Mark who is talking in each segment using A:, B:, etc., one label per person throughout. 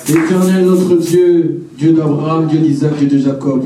A: Éternel notre Dieu, Dieu d'Abraham, Dieu d'Isaac, Dieu de Jacob,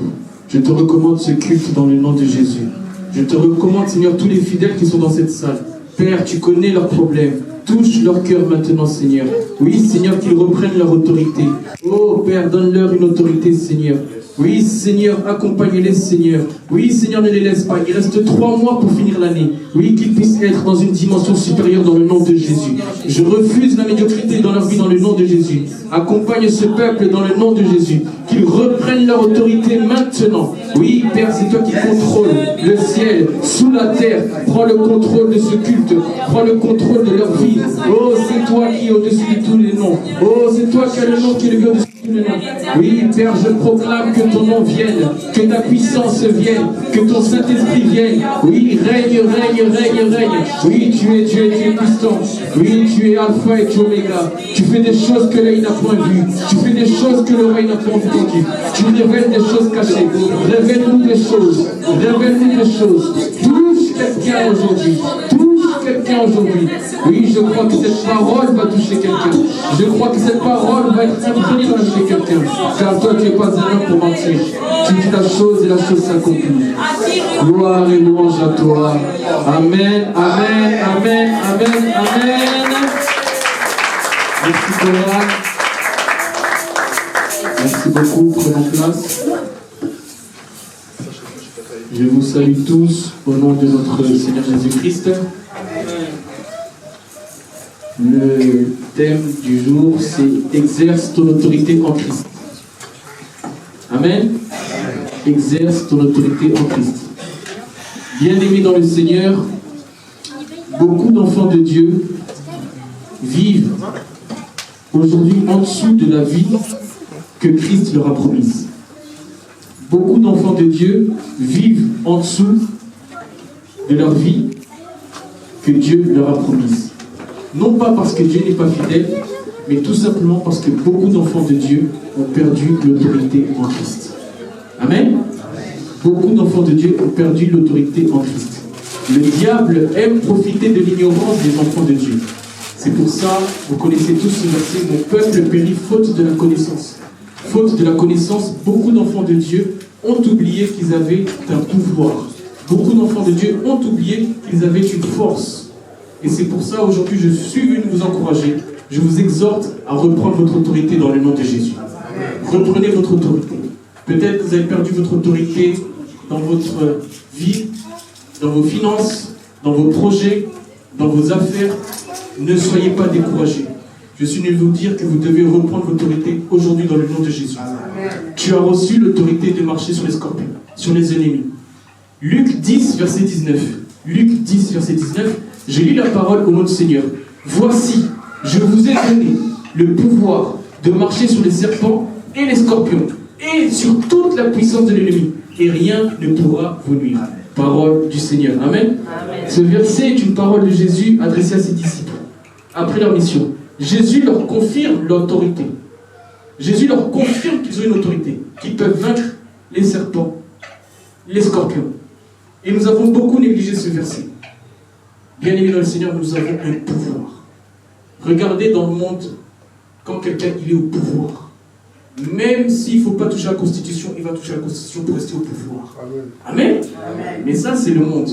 A: je te recommande ce culte dans le nom de Jésus. Je te recommande, Seigneur, tous les fidèles qui sont dans cette salle. Père, tu connais leurs problèmes. Touche leur cœur maintenant, Seigneur. Oui, Seigneur, qu'ils reprennent leur autorité. Oh, Père, donne-leur une autorité, Seigneur. Oui, Seigneur, accompagne-les, Seigneur. Oui, Seigneur, ne les laisse pas. Il reste 3 mois pour finir l'année. Oui, qu'ils puissent être dans une dimension supérieure dans le nom de Jésus. Je refuse la médiocrité dans leur vie dans le nom de Jésus. Accompagne ce peuple dans le nom de Jésus. Qu'ils reprennent leur autorité maintenant. Oui, Père, c'est toi qui contrôles le ciel, sous la terre. Prends le contrôle de ce culte. Prends le contrôle de leur vie. Oh, c'est toi qui es au-dessus de tous les noms. Oh, c'est toi qui as le nom qui est le mieux au-dessus de tous les noms. Oui, Père, je proclame que ton nom vienne, que ta puissance vienne, que ton Saint-Esprit vienne. Oui, règne, règne, règne, règne. Oui, tu es Dieu, tu es puissant. Oui, tu es Alpha et tu es Oméga. Tu fais des choses que l'œil n'a point vues. Tu fais des choses que l'oreille n'a point entendues. Tu révèles des choses cachées. Révèle-nous des choses. Révèle-nous des choses. Touche quelqu'un aujourd'hui. Touche quelqu'un aujourd'hui. Oui, je crois que cette parole va toucher quelqu'un. Je crois que cette parole va être imprimée dans chez quelqu'un. Car toi, tu n'es pas un homme pour mentir. Tu dis la chose et la chose s'accomplit. Gloire et louange à toi. Amen, amen, amen, amen, amen. Merci Coran. Merci beaucoup, prenons place. Je vous salue tous au nom de notre Seigneur Jésus-Christ. Le thème du jour, c'est « Exerce ton autorité en Christ ». Amen. Exerce ton autorité en Christ. Bien-aimés dans le Seigneur, beaucoup d'enfants de Dieu vivent aujourd'hui en dessous de la vie que Christ leur a promise. Beaucoup d'enfants de Dieu vivent en dessous de leur vie que Dieu leur a promise. Non pas parce que Dieu n'est pas fidèle, mais tout simplement parce que beaucoup d'enfants de Dieu ont perdu l'autorité en Christ. Amen. Beaucoup d'enfants de Dieu ont perdu l'autorité en Christ. Le diable aime profiter de l'ignorance des enfants de Dieu. C'est pour ça, vous connaissez tous ce verset, « Mon peuple périt faute de la connaissance ». Faute de la connaissance, beaucoup d'enfants de Dieu ont oublié qu'ils avaient un pouvoir. Beaucoup d'enfants de Dieu ont oublié qu'ils avaient une force. Et c'est pour ça, aujourd'hui, je suis venu vous encourager. Je vous exhorte à reprendre votre autorité dans le nom de Jésus. Reprenez votre autorité. Peut-être que vous avez perdu votre autorité dans votre vie, dans vos finances, dans vos projets, dans vos affaires. Ne soyez pas découragés. Je suis venu vous dire que vous devez reprendre l'autorité aujourd'hui dans le nom de Jésus. Tu as reçu l'autorité de marcher sur les scorpions, sur les ennemis. Luc 10, verset 19. Luc 10, verset 19. J'ai lu la parole au nom du Seigneur. Voici, je vous ai donné le pouvoir de marcher sur les serpents et les scorpions et sur toute la puissance de l'ennemi. Et rien ne pourra vous nuire. Parole du Seigneur. Amen. Amen. Ce verset est une parole de Jésus adressée à ses disciples après leur mission. Jésus leur confirme l'autorité. Jésus leur confirme qu'ils ont une autorité, qu'ils peuvent vaincre les serpents, les scorpions. Et nous avons beaucoup négligé ce verset. Bien aimés dans le Seigneur, nous avons un pouvoir. Regardez dans le monde, quand quelqu'un il est au pouvoir, même s'il ne faut pas toucher à la Constitution, il va toucher à la Constitution pour rester au pouvoir. Amen. Amen. Mais ça, c'est le monde.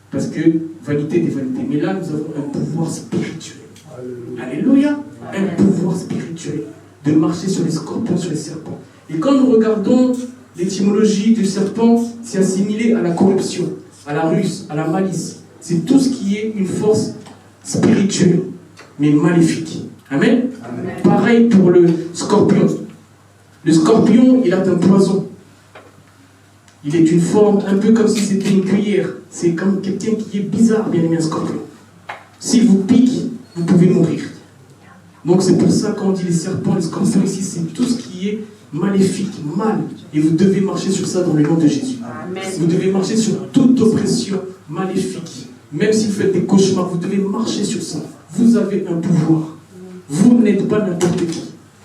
A: Parce que vanité des vanités. Mais là, nous avons un pouvoir spirituel. Alléluia. Un pouvoir spirituel de marcher sur les scorpions, sur les serpents. Et quand nous regardons l'étymologie du serpent, c'est assimilé à la corruption, à la ruse, à la malice. C'est tout ce qui est une force spirituelle, mais maléfique. Amen. Amen. Pareil pour le scorpion. Le scorpion, il a un poison. Il est une forme un peu comme si c'était une cuillère. C'est comme quelqu'un qui est bizarre, bien aimé, un scorpion. S'il vous pique, vous pouvez mourir. Donc c'est pour ça qu'on dit les serpents, les scorpions ici, c'est tout ce qui est maléfique, mal. Et vous devez marcher sur ça dans le nom de Jésus. Amen. Vous devez marcher sur toute oppression maléfique. Même si vous faites des cauchemars, vous devez marcher sur ça. Vous avez un pouvoir. Vous n'êtes pas n'importe qui.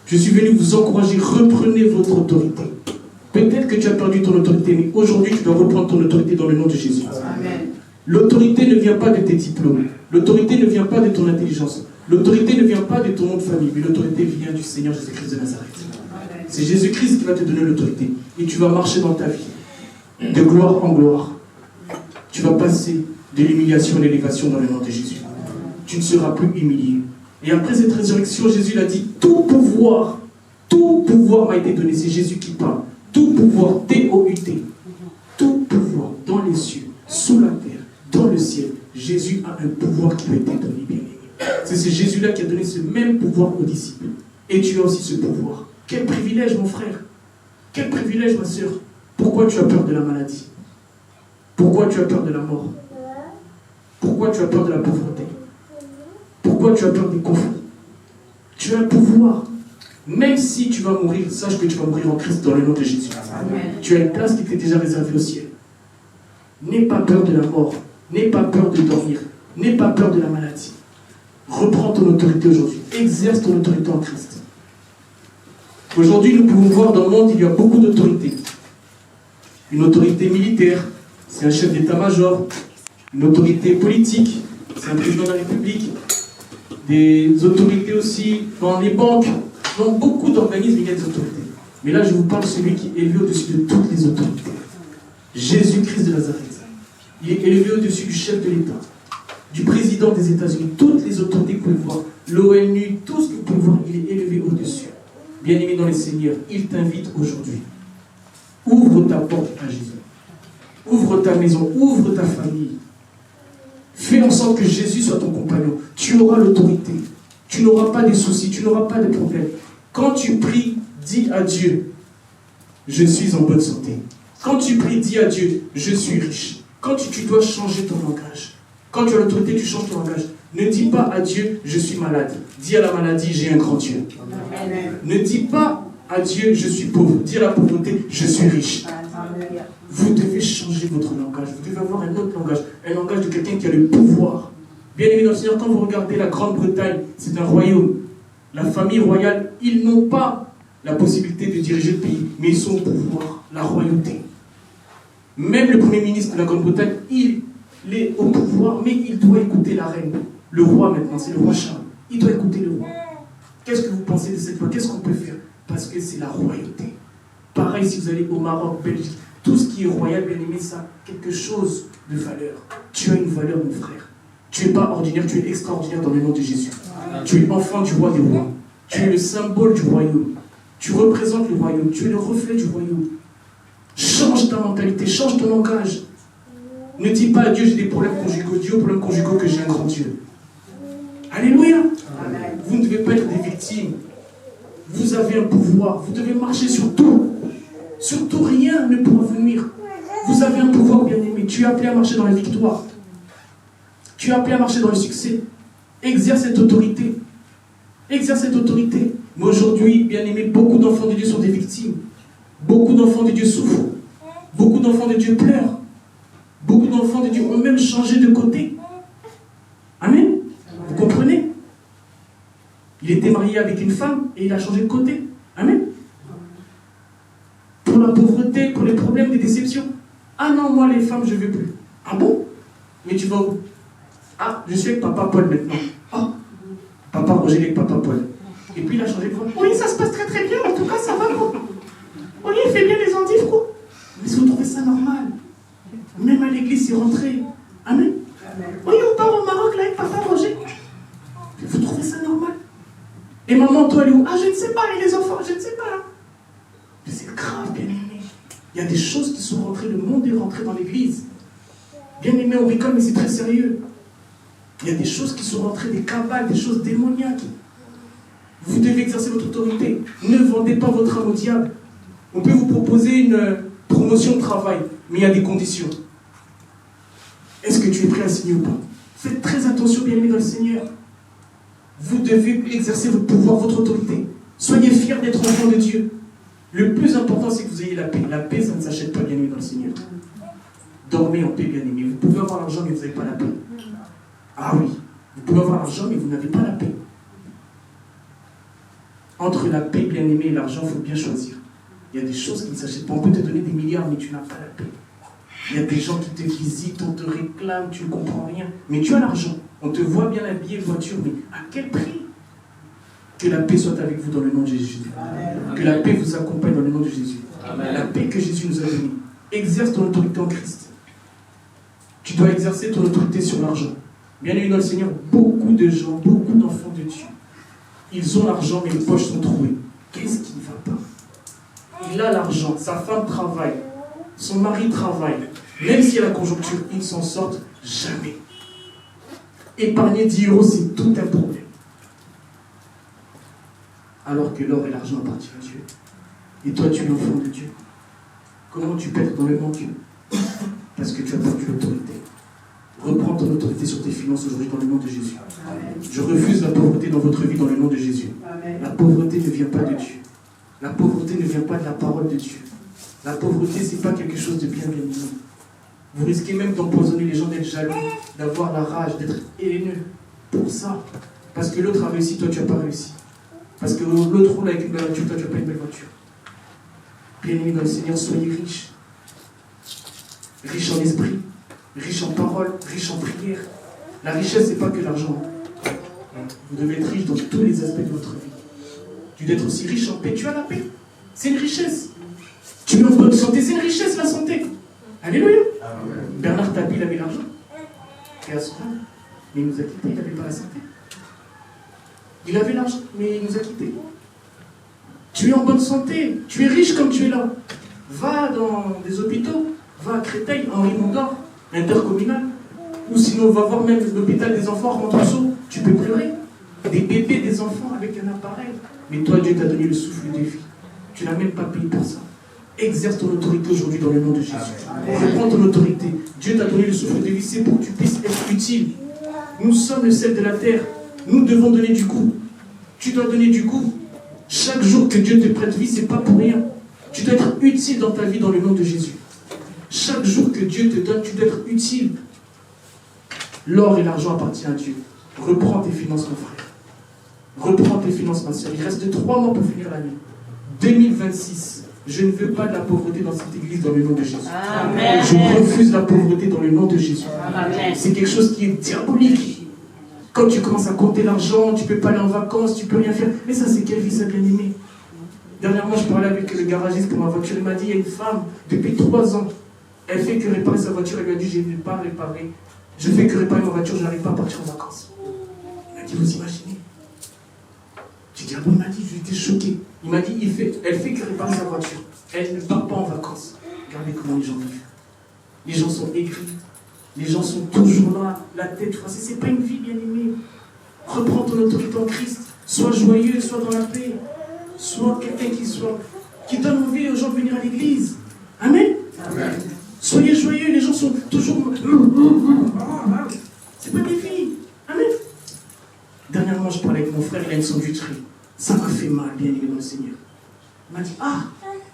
A: Je suis venu vous encourager, reprenez votre autorité. Peut-être que tu as perdu ton autorité, mais aujourd'hui tu dois reprendre ton autorité dans le nom de Jésus. Amen. L'autorité ne vient pas de tes diplômes. L'autorité ne vient pas de ton intelligence. L'autorité ne vient pas de ton nom de famille, mais l'autorité vient du Seigneur Jésus-Christ de Nazareth. C'est Jésus-Christ qui va te donner l'autorité. Et tu vas marcher dans ta vie, de gloire en gloire. Tu vas passer de l'humiliation à l'élévation dans le nom de Jésus. Tu ne seras plus humilié. Et après cette résurrection, Jésus l'a dit, tout pouvoir m'a été donné. C'est Jésus qui parle. Tout pouvoir, T-O-U-T. Tout pouvoir dans les cieux, sous la terre, dans le ciel. Jésus a un pouvoir qui lui a été donné, bien aimé. C'est ce Jésus-là qui a donné ce même pouvoir aux disciples. Et tu as aussi ce pouvoir. Quel privilège, mon frère. Quel privilège, ma soeur. Pourquoi tu as peur de la maladie? Pourquoi tu as peur de la mort? Pourquoi tu as peur de la pauvreté? Pourquoi tu as peur des conflits? Tu as un pouvoir. Même si tu vas mourir, sache que tu vas mourir en Christ dans le nom de Jésus. Amen. Tu as une place qui t'est déjà réservée au ciel. N'aie pas peur de la mort. N'aie pas peur de dormir. N'aie pas peur de la maladie. Reprends ton autorité aujourd'hui. Exerce ton autorité en Christ. Aujourd'hui, nous pouvons voir dans le monde, il y a beaucoup d'autorités. Une autorité militaire, c'est un chef d'état-major. Une autorité politique, c'est un président de la République. Des autorités aussi dans les banques. Dans beaucoup d'organismes, il y a des autorités. Mais là, je vous parle de celui qui est élevé au-dessus de toutes les autorités. Jésus-Christ de Nazareth. Il est élevé au-dessus du chef de l'État, du président des États-Unis, toutes les autorités que vous pouvez voir, l'ONU, tout ce que vous pouvez voir, il est élevé au-dessus. Bien-aimé dans les Seigneurs, il t'invite aujourd'hui. Ouvre ta porte à Jésus. Ouvre ta maison, ouvre ta famille. Fais en sorte que Jésus soit ton compagnon. Tu auras l'autorité. Tu n'auras pas de soucis, tu n'auras pas de problèmes. Quand tu pries, dis à Dieu, je suis en bonne santé. Quand tu pries, dis à Dieu, je suis riche. Quand tu dois changer ton langage. Quand tu as l'autorité, tu changes ton langage. Ne dis pas à Dieu, je suis malade. Dis à la maladie, j'ai un grand Dieu. Amen. Ne dis pas à Dieu, je suis pauvre. Dis à la pauvreté, je suis riche. Amen. Vous devez changer votre langage. Vous devez avoir un autre langage. Un langage de quelqu'un qui a le pouvoir. Bien aimé dans le Seigneur, quand vous regardez la Grande-Bretagne, c'est un royaume. La famille royale, ils n'ont pas la possibilité de diriger le pays, mais ils sont au pouvoir, la royauté. Même le Premier ministre de la Grande-Bretagne, il est au pouvoir, mais il doit écouter la reine. Le roi maintenant, c'est le roi Charles. Il doit écouter le roi. Qu'est-ce que vous pensez de cette loi? Qu'est-ce qu'on peut faire? Parce que c'est la royauté. Pareil, si vous allez au Maroc, Belgique, tout ce qui est royal, bien aimé, ça a quelque chose de valeur. Tu as une valeur, mon frère. Tu n'es pas ordinaire, tu es extraordinaire dans le nom de Jésus. Tu es enfant du roi des rois. Tu es le symbole du royaume. Tu représentes le royaume. Tu es le reflet du royaume. Change ta mentalité, change ton langage. Ne dis pas à Dieu, j'ai des problèmes conjugaux. Dis aux problèmes conjugaux que j'ai un grand Dieu. Alléluia. Amen. Vous ne devez pas être des victimes. Vous avez un pouvoir. Vous devez marcher sur tout. Surtout, rien ne pourra vous nuire. Vous avez un pouvoir, bien-aimé. Tu es appelé à marcher dans la victoire. Tu es appelé à marcher dans le succès. Exerce cette autorité. Exerce cette autorité. Mais aujourd'hui, bien-aimé, beaucoup d'enfants de Dieu sont des victimes. Beaucoup d'enfants de Dieu souffrent. Beaucoup d'enfants de Dieu pleurent. Beaucoup d'enfants de Dieu ont même changé de côté. Amen. Vous comprenez? Il était marié avec une femme et il a changé de côté. Amen. Pour la pauvreté, pour les problèmes, des déceptions. Ah non, moi les femmes, je ne veux plus. Ah bon? Mais tu vas où? Ah, je suis avec papa Paul maintenant. Ah, papa Roger avec papa Paul. Et puis il a changé de voix. Oui, ça se passe très très bien, en tout cas ça va quoi. Oui, il fait bien les endives quoi. Mais si vous trouvez ça normal, même à l'église c'est rentré. Amen. Oui, on part au Maroc là avec papa Roger. Vous trouvez ça normal? Et maman, toi elle est où? Ah, je ne sais pas, et les enfants, je ne sais pas. Mais c'est grave, bien aimé. Il y a des choses qui sont rentrées, le monde est rentré dans l'église. Bien aimé, on rigole, mais c'est très sérieux. Il y a des choses qui sont rentrées, des cabales, des choses démoniaques. Vous devez exercer votre autorité. Ne vendez pas votre âme au diable. On peut vous proposer une promotion de travail, mais il y a des conditions. Est-ce que tu es prêt à signer ou pas? Faites très attention, bien aimé dans le Seigneur. Vous devez exercer votre pouvoir, votre autorité. Soyez fiers d'être enfants de Dieu. Le plus important, c'est que vous ayez la paix. La paix, ça ne s'achète pas, bien aimé dans le Seigneur. Dormez en paix, bien aimé. Vous pouvez avoir l'argent, mais vous n'avez pas la paix. Ah oui, vous pouvez avoir l'argent, mais vous n'avez pas la paix. Entre la paix, bien aimé, et l'argent, il faut bien choisir. Il y a des choses qui ne s'achètent pas. On peut te donner des milliards, mais tu n'as pas la paix. Il y a des gens qui te visitent, on te réclame, tu ne comprends rien. Mais tu as l'argent, On te voit bien habillé, voiture, mais à quel prix? Que la paix soit avec vous dans le nom de Jésus. Amen. Que la paix vous accompagne dans le nom de Jésus. Amen. La paix que Jésus nous a donnée. Exerce ton autorité en Christ. Tu dois exercer ton autorité sur l'argent. Bien aimé dans le Seigneur, beaucoup de gens, beaucoup d'enfants de Dieu, ils ont l'argent, mais les poches sont trouées. Qu'est-ce qui ne va pas? Il a l'argent, sa femme travaille, son mari travaille. Même s'il y a la conjoncture, ils ne s'en sortent jamais. Épargner 10 euros, c'est tout un problème. Alors que l'or et l'argent appartiennent à Dieu. Et toi, tu es l'enfant de Dieu. Comment tu peux être dans le manque? Parce que tu as perdu l'autorité. Reprends ton autorité sur tes finances aujourd'hui dans le nom de Jésus. Amen. Je refuse la pauvreté dans votre vie dans le nom de Jésus. Amen. La pauvreté ne vient pas de Dieu. La pauvreté ne vient pas de la parole de Dieu. La pauvreté, ce n'est pas quelque chose de bien aimé. Vous risquez même d'empoisonner les gens, d'être jaloux, d'avoir la rage, d'être haineux. Pour ça. Parce que l'autre a réussi, toi tu n'as pas réussi. Parce que l'autre roule avec une belle voiture, toi tu n'as pas une belle voiture. Bien-aimés dans le Seigneur, soyez riches. Riches en esprit, riches en parole, riches en prière. La richesse, ce n'est pas que l'argent. Vous devez être riche dans tous les aspects de votre vie. Tu dois être aussi riche en paix. Tu as la paix. C'est une richesse. Tu es en bonne santé. C'est une richesse, la santé. Alléluia. Amen. Bernard Tapie, il avait l'argent. Et à son âme. Mais il nous a quittés. Il n'avait pas la santé. Il avait l'argent, mais il nous a quittés. Tu es en bonne santé. Tu es riche comme tu es là. Va dans des hôpitaux. Va à Créteil, Henri Mondor, intercommunal. Ou sinon, va voir même l'hôpital des enfants, Rentrousseau. Tu peux pleurer. Des bébés, des enfants avec un appareil. Mais toi, Dieu t'a donné le souffle de vie. Tu n'as même pas payé pour ça. Exerce ton autorité aujourd'hui dans le nom de Jésus. Reprends ton autorité. Dieu t'a donné le souffle de vie, c'est pour que tu puisses être utile. Nous sommes le sel de la terre. Nous devons donner du goût. Tu dois donner du goût. Chaque jour que Dieu te prête vie, ce n'est pas pour rien. Tu dois être utile dans ta vie dans le nom de Jésus. Chaque jour que Dieu te donne, tu dois être utile. L'or et l'argent appartiennent à Dieu. Reprends tes finances, mon frère. Reprends tes finances, ma soeur. Il reste 3 mois pour finir l'année. 2026. Je ne veux pas de la pauvreté dans cette église dans le nom de Jésus. Amen. Je refuse la pauvreté dans le nom de Jésus. Amen. C'est quelque chose qui est diabolique. Quand tu commences à compter l'argent, tu ne peux pas aller en vacances, tu ne peux rien faire. Mais ça, c'est quelle vie, ça, bien-aimé? Dernièrement, je parlais avec le garagiste pour ma voiture. Il m'a dit, il y a une femme, depuis 3 ans, elle fait que réparer sa voiture. Elle lui a dit, je ne vais pas réparer. Je fais que réparer ma voiture, je n'arrive pas à partir en vacances. Il m'a dit, vous imaginez? J'ai dit, ah bon, il m'a dit, j'étais choqué. Il m'a dit, elle fait que réparer sa voiture. Elle ne part pas en vacances. Regardez comment les gens vivent. Les gens sont aigris. Les gens sont toujours là, la tête froissée. Ce n'est pas une vie, bien-aimée. Reprends ton autorité en Christ. Sois joyeux, sois dans la paix. Sois quelqu'un qui donne envie aux gens de venir à l'église. Amen. Amen. Soyez joyeux, les gens sont toujours... C'est pas des filles. Amen. Dernièrement, je parlais avec mon frère, il a une sandwicherie. Ça m'a fait mal, bien aimé dans le Seigneur. Il m'a dit, ah,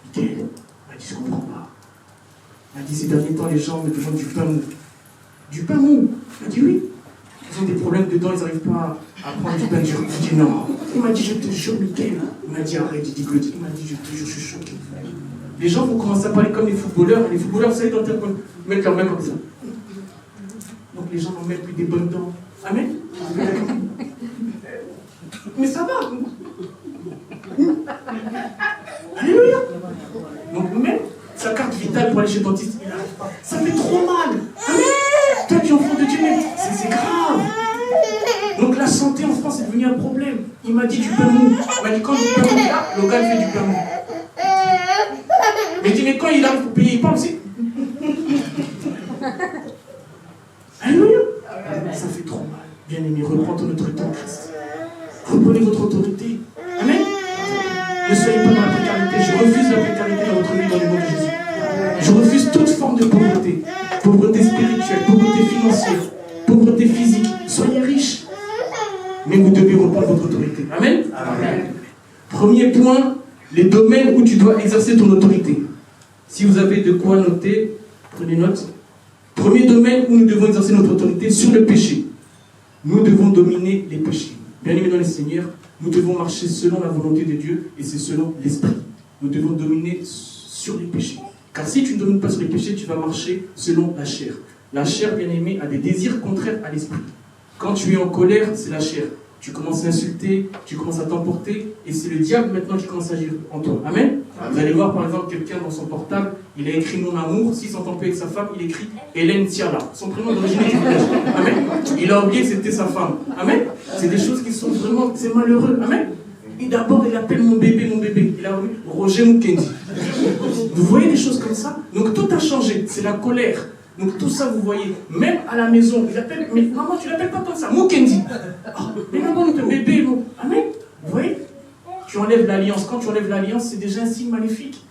A: Michael. Il m'a dit, je ne comprends pas. Il m'a dit, ces derniers temps, les gens me demandent du pain mou. Du pain mou. Il m'a dit, oui. Ils ont des problèmes dedans, ils n'arrivent pas à prendre du pain dur. Je dis, non. Il m'a dit, je te jure, Michael. Il m'a dit, arrête, il dit, Claude. Il m'a dit, je te jure, je suis choqué. Les gens vont commencer à parler comme les footballeurs. Les footballeurs, vous savez, dans le mettre leurs mains comme ça. Donc les gens vont mettre plus des bonnes dents. Amen. Mais ça va. Alléluia. Donc même sa carte vitale pour aller chez le dentiste, il n'arrive pas. Ça fait trop mal. Amen. Toi, tu es enfant de Dieu, mais c'est grave. Donc la santé en France est devenue un problème. Il m'a dit du pain mou. Il m'a dit quand du pain mou, Logan fait du pain mou. Mais il dit, mais quand il arrive pour payer, il parle aussi. Alléluia. Ça fait trop mal. Bien aimé, reprends ton autorité en Christ. Reprenez votre autorité. Amen. Ne soyez pas dans la précarité. Je refuse la précarité dans votre vie dans le nom de Jésus. Je refuse toute forme de pauvreté. Pauvreté spirituelle, pauvreté financière, pauvreté physique. Soyez riches. Mais vous devez reprendre votre autorité. Amen. Amen. Premier point, les domaines où tu dois exercer ton autorité. Si vous avez de quoi noter, prenez note. Premier domaine où nous devons exercer notre autorité, sur le péché. Nous devons dominer les péchés. Bien aimés dans le Seigneur, nous devons marcher selon la volonté de Dieu et c'est selon l'esprit. Nous devons dominer sur les péchés. Car si tu ne domines pas sur les péchés, tu vas marcher selon la chair. La chair, bien aimée, a des désirs contraires à l'esprit. Quand tu es en colère, c'est la chair. Tu commences à insulter, tu commences à t'emporter, et c'est le diable maintenant qui commence à agir en toi. Amen. Vous allez voir par exemple quelqu'un dans son portable, il a écrit mon amour, s'il s'entend plus avec sa femme, il écrit Hélène Tiala. Son prénom d'origine est village. Amen. Il a oublié que c'était sa femme. Amen. C'est des choses qui sont vraiment, c'est malheureux. Amen. Et d'abord il appelle mon bébé. Il a oublié Roger Mukendi. Vous voyez des choses comme ça? Donc tout a changé, c'est la colère. Donc tout ça, vous voyez, même à la maison, ils appellent, mais maman, tu l'appelles pas comme ça, Mukendi. Oh, mais maman, ton bébé, bon. Amen. Vous voyez? Tu enlèves l'alliance. Quand tu enlèves l'alliance, c'est déjà un signe maléfique.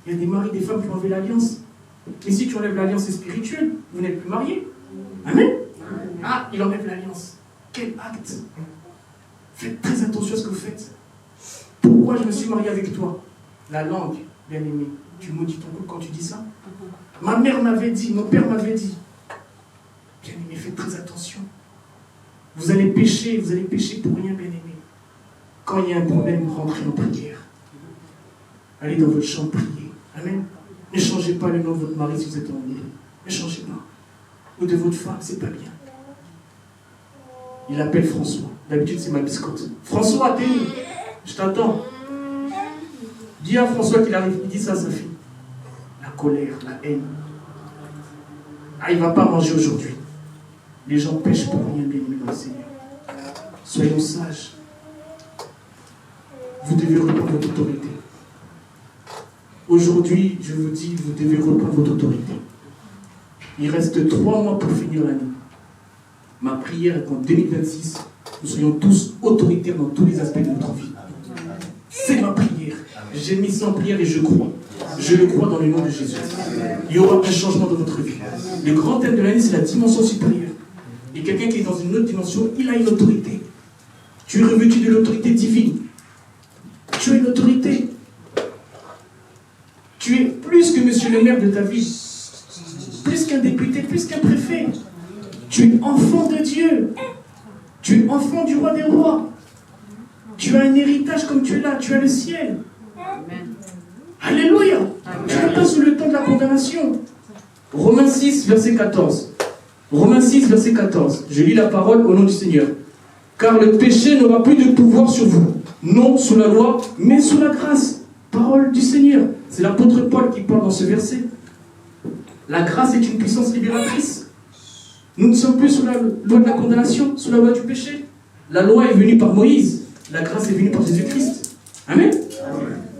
A: Il y a des maris, des femmes qui ont enlevé l'alliance. Mais si tu enlèves l'alliance spirituelle, vous n'êtes plus mariés. Amen. Ah, il enlève l'alliance. Quel acte. Faites très attention à ce que vous faites. Pourquoi je me suis marié avec toi? La langue, bien aimé. Tu maudis ton couple quand tu dis ça? Ma mère m'avait dit, mon père m'avait dit. Bien aimé, faites très attention. Vous allez pécher pour rien, bien aimé. Quand il y a un problème, rentrez en prière. Allez dans votre chambre, prier. Amen. Ne changez pas le nom de votre mari si vous êtes en amoureux. Ne changez pas. Ou de votre femme, c'est pas bien. Il appelle François. D'habitude, c'est ma biscotte. François, t'es où? Je t'attends. Dis à François qu'il arrive. Il dit ça à sa fille. La colère, la haine. Ah, il ne va pas manger aujourd'hui. Les gens pêchent pour rien, bien aimé dans le Seigneur. Soyons sages. Vous devez reprendre votre autorité. Aujourd'hui, je vous dis, vous devez reprendre votre autorité. Il reste 3 mois pour finir l'année. Ma prière est qu'en 2026, nous soyons tous autoritaires dans tous les aspects de notre vie. C'est ma prière. J'ai mis ça en prière et je crois. Je le crois dans le nom de Jésus. Il y aura un changement dans votre vie. Le grand thème de l'année, c'est la dimension supérieure. Et quelqu'un qui est dans une autre dimension, il a une autorité. Tu es revêtu de l'autorité divine. Tu as une autorité. Tu es plus que monsieur le maire de ta vie. Plus qu'un député, plus qu'un préfet. Tu es enfant de Dieu. Tu es enfant du roi des rois. Tu as un héritage comme tu es là. Tu as le ciel. Amen. Alléluia. Amen. Tu n'es pas sous le temps de la condamnation. Romains 6, verset 14. Romains 6, verset 14. Je lis la parole au nom du Seigneur. Car le péché n'aura plus de pouvoir sur vous. Non sous la loi, mais sous la grâce. Parole du Seigneur. C'est l'apôtre Paul qui parle dans ce verset. La grâce est une puissance libératrice. Nous ne sommes plus sous la loi de la condamnation, sous la loi du péché. La loi est venue par Moïse. La grâce est venue par Jésus-Christ. Amen.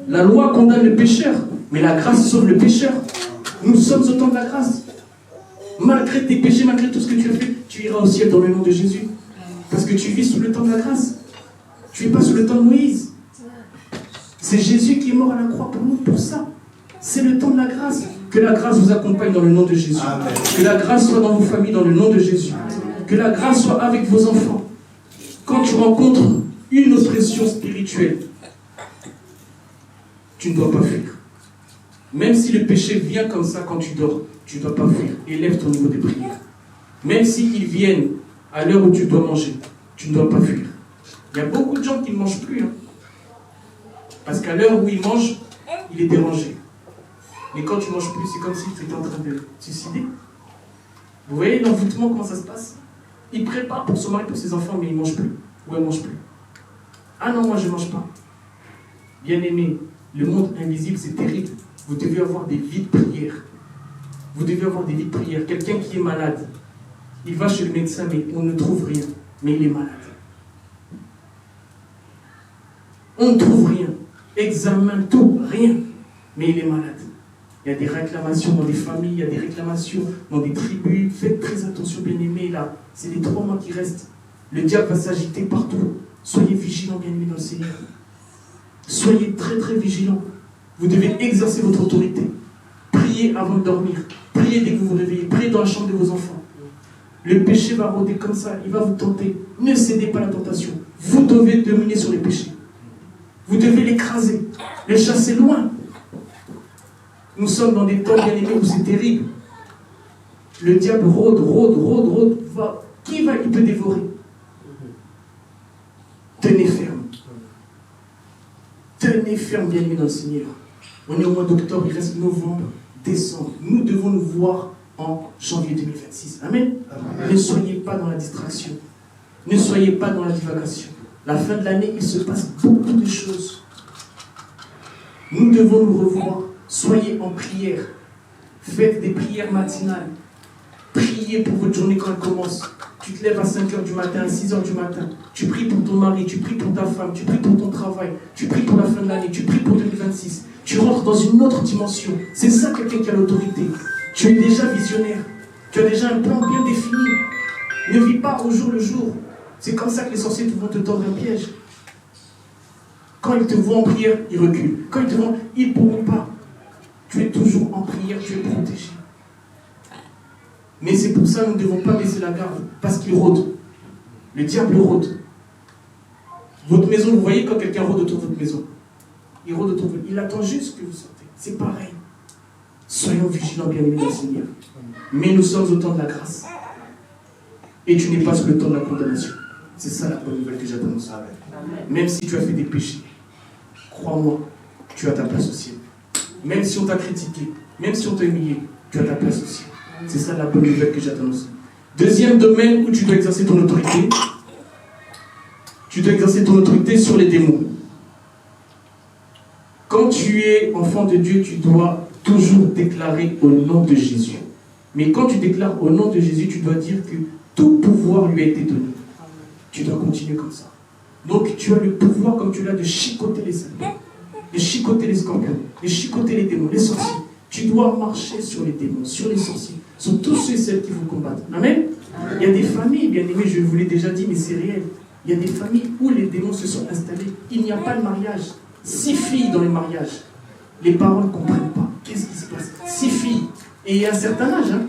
A: La loi condamne le pécheur, mais la grâce sauve le pécheur. Nous sommes au temps de la grâce. Malgré tes péchés, malgré tout ce que tu as fait, tu iras au ciel dans le nom de Jésus. Parce que tu vis sous le temps de la grâce. Tu n'es pas sous le temps de Moïse. C'est Jésus qui est mort à la croix pour nous, pour ça. C'est le temps de la grâce. Que la grâce vous accompagne dans le nom de Jésus. Amen. Que la grâce soit dans vos familles dans le nom de Jésus. Amen. Que la grâce soit avec vos enfants. Quand tu rencontres une oppression spirituelle, tu ne dois pas fuir. Même si le péché vient comme ça quand tu dors, tu ne dois pas fuir. Élève ton niveau de prière. Même s'ils viennent à l'heure où tu dois manger, tu ne dois pas fuir. Il y a beaucoup de gens qui ne mangent plus. Parce qu'à l'heure où ils mangent, il est dérangé. Mais quand tu ne manges plus, c'est comme si tu étais en train de te suicider. Vous voyez l'envoûtement, comment ça se passe? Il prépare pour son mari, pour ses enfants, mais il ne mange plus. Ou elle ne mange plus. Ah non, moi je ne mange pas. Bien aimé, le monde invisible, c'est terrible. Vous devez avoir des vies de prière. Vous devez avoir des vies de prière. Quelqu'un qui est malade, il va chez le médecin, mais on ne trouve rien. Mais il est malade. On ne trouve rien. Examen, tout, rien. Mais il est malade. Il y a des réclamations dans des familles, il y a des réclamations dans des tribus. Faites très attention, bien-aimés, là. C'est les 3 mois qui restent. Le diable va s'agiter partout. Soyez vigilants, bien-aimés, dans le Seigneur. Soyez très, très vigilants. Vous devez exercer votre autorité. Priez avant de dormir. Priez dès que vous vous réveillez. Priez dans la chambre de vos enfants. Le péché va rôder comme ça. Il va vous tenter. Ne cédez pas à la tentation. Vous devez dominer sur les péchés. Vous devez l'écraser. Les chasser loin. Nous sommes dans des temps, bien aimés, où c'est terrible. Le diable rôde. Qui va, il peut dévorer? Tenez ferme. Tenez ferme, bien aimés, dans le Seigneur. On est au mois d'octobre, il reste novembre, décembre. Nous devons nous voir en janvier 2026. Amen. Amen. Ne soyez pas dans la distraction. Ne soyez pas dans la divagation. La fin de l'année, il se passe beaucoup de choses. Nous devons nous revoir. Soyez en prière. Faites des prières matinales. Priez pour votre journée quand elle commence. Tu te lèves à 5h du matin, à 6h du matin. Tu pries pour ton mari, tu pries pour ta femme, tu pries pour ton travail, tu pries pour la fin de l'année, tu pries pour 2026. Tu rentres dans une autre dimension. C'est ça quelqu'un qui a l'autorité. Tu es déjà visionnaire. Tu as déjà un plan bien défini. Ne vis pas au jour le jour. C'est comme ça que les sorciers vont te tendre un piège. Quand ils te voient en prière, ils reculent. Quand ils te voient, ils ne pourront pas. Tu es toujours en prière, tu es protégé. Mais c'est pour ça que nous ne devons pas baisser la garde, parce qu'il rôde. Le diable rôde. Votre maison, vous voyez quand quelqu'un rôde autour de votre maison. Il rôde autour de vous. Il attend juste que vous sortez. C'est pareil. Soyons vigilants, bien-aimés dans le Seigneur. Mais nous sommes au temps de la grâce. Et tu n'es pas sur le temps de la condamnation. C'est ça la bonne nouvelle que j'annonce. Même si tu as fait des péchés, crois-moi, tu as ta place au ciel. Même si on t'a critiqué, même si on t'a humilié, tu as ta place au ciel. C'est ça la bonne nouvelle que j'annonce. Deuxième domaine où tu dois exercer ton autorité. Tu dois exercer ton autorité sur les démons. Quand tu es enfant de Dieu, tu dois toujours déclarer au nom de Jésus. Mais quand tu déclares au nom de Jésus, tu dois dire que tout pouvoir lui a été donné. Tu dois continuer comme ça. Donc tu as le pouvoir, comme tu l'as, de chicoter les serpents, de chicoter les scorpions, de chicoter les démons, les sorciers. Tu dois marcher sur les démons, sur les sorciers, sur tous ceux et celles qui vous combattent. Amen. Il y a des familles, bien aimés, je vous l'ai déjà dit, mais c'est réel. Il y a des familles où les démons se sont installés. Il n'y a pas de mariage. 6 filles dans les mariages. Les parents ne comprennent pas. Qu'est-ce qui se passe? 6 filles. Et il y a un certain âge. Hein.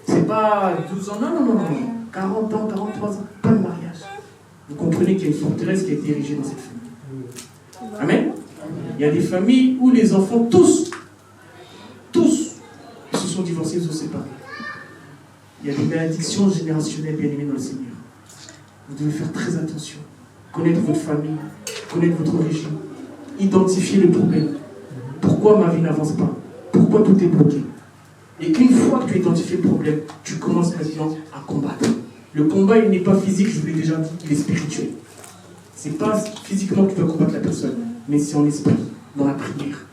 A: C'est pas 12 ans, non. 40 ans, 43 ans. Pas de mariage. Vous comprenez qu'il y a une forteresse qui a été érigée dans cette famille. Amen. Il y a des familles où les enfants, tous, ils se sont divorcés, ils se sont séparés. Il y a des malédictions générationnelles bien aimées dans le Seigneur. Vous devez faire très attention. Connaître votre famille, connaître votre origine, identifier le problème. Pourquoi ma vie n'avance pas? Pourquoi tout est bloqué? Et qu'une fois que tu as identifié le problème, tu commences maintenant à combattre. Le combat, il n'est pas physique, je vous l'ai déjà dit, il est spirituel. Ce n'est pas physiquement que tu dois combattre la personne, mais c'est en esprit, dans la prière.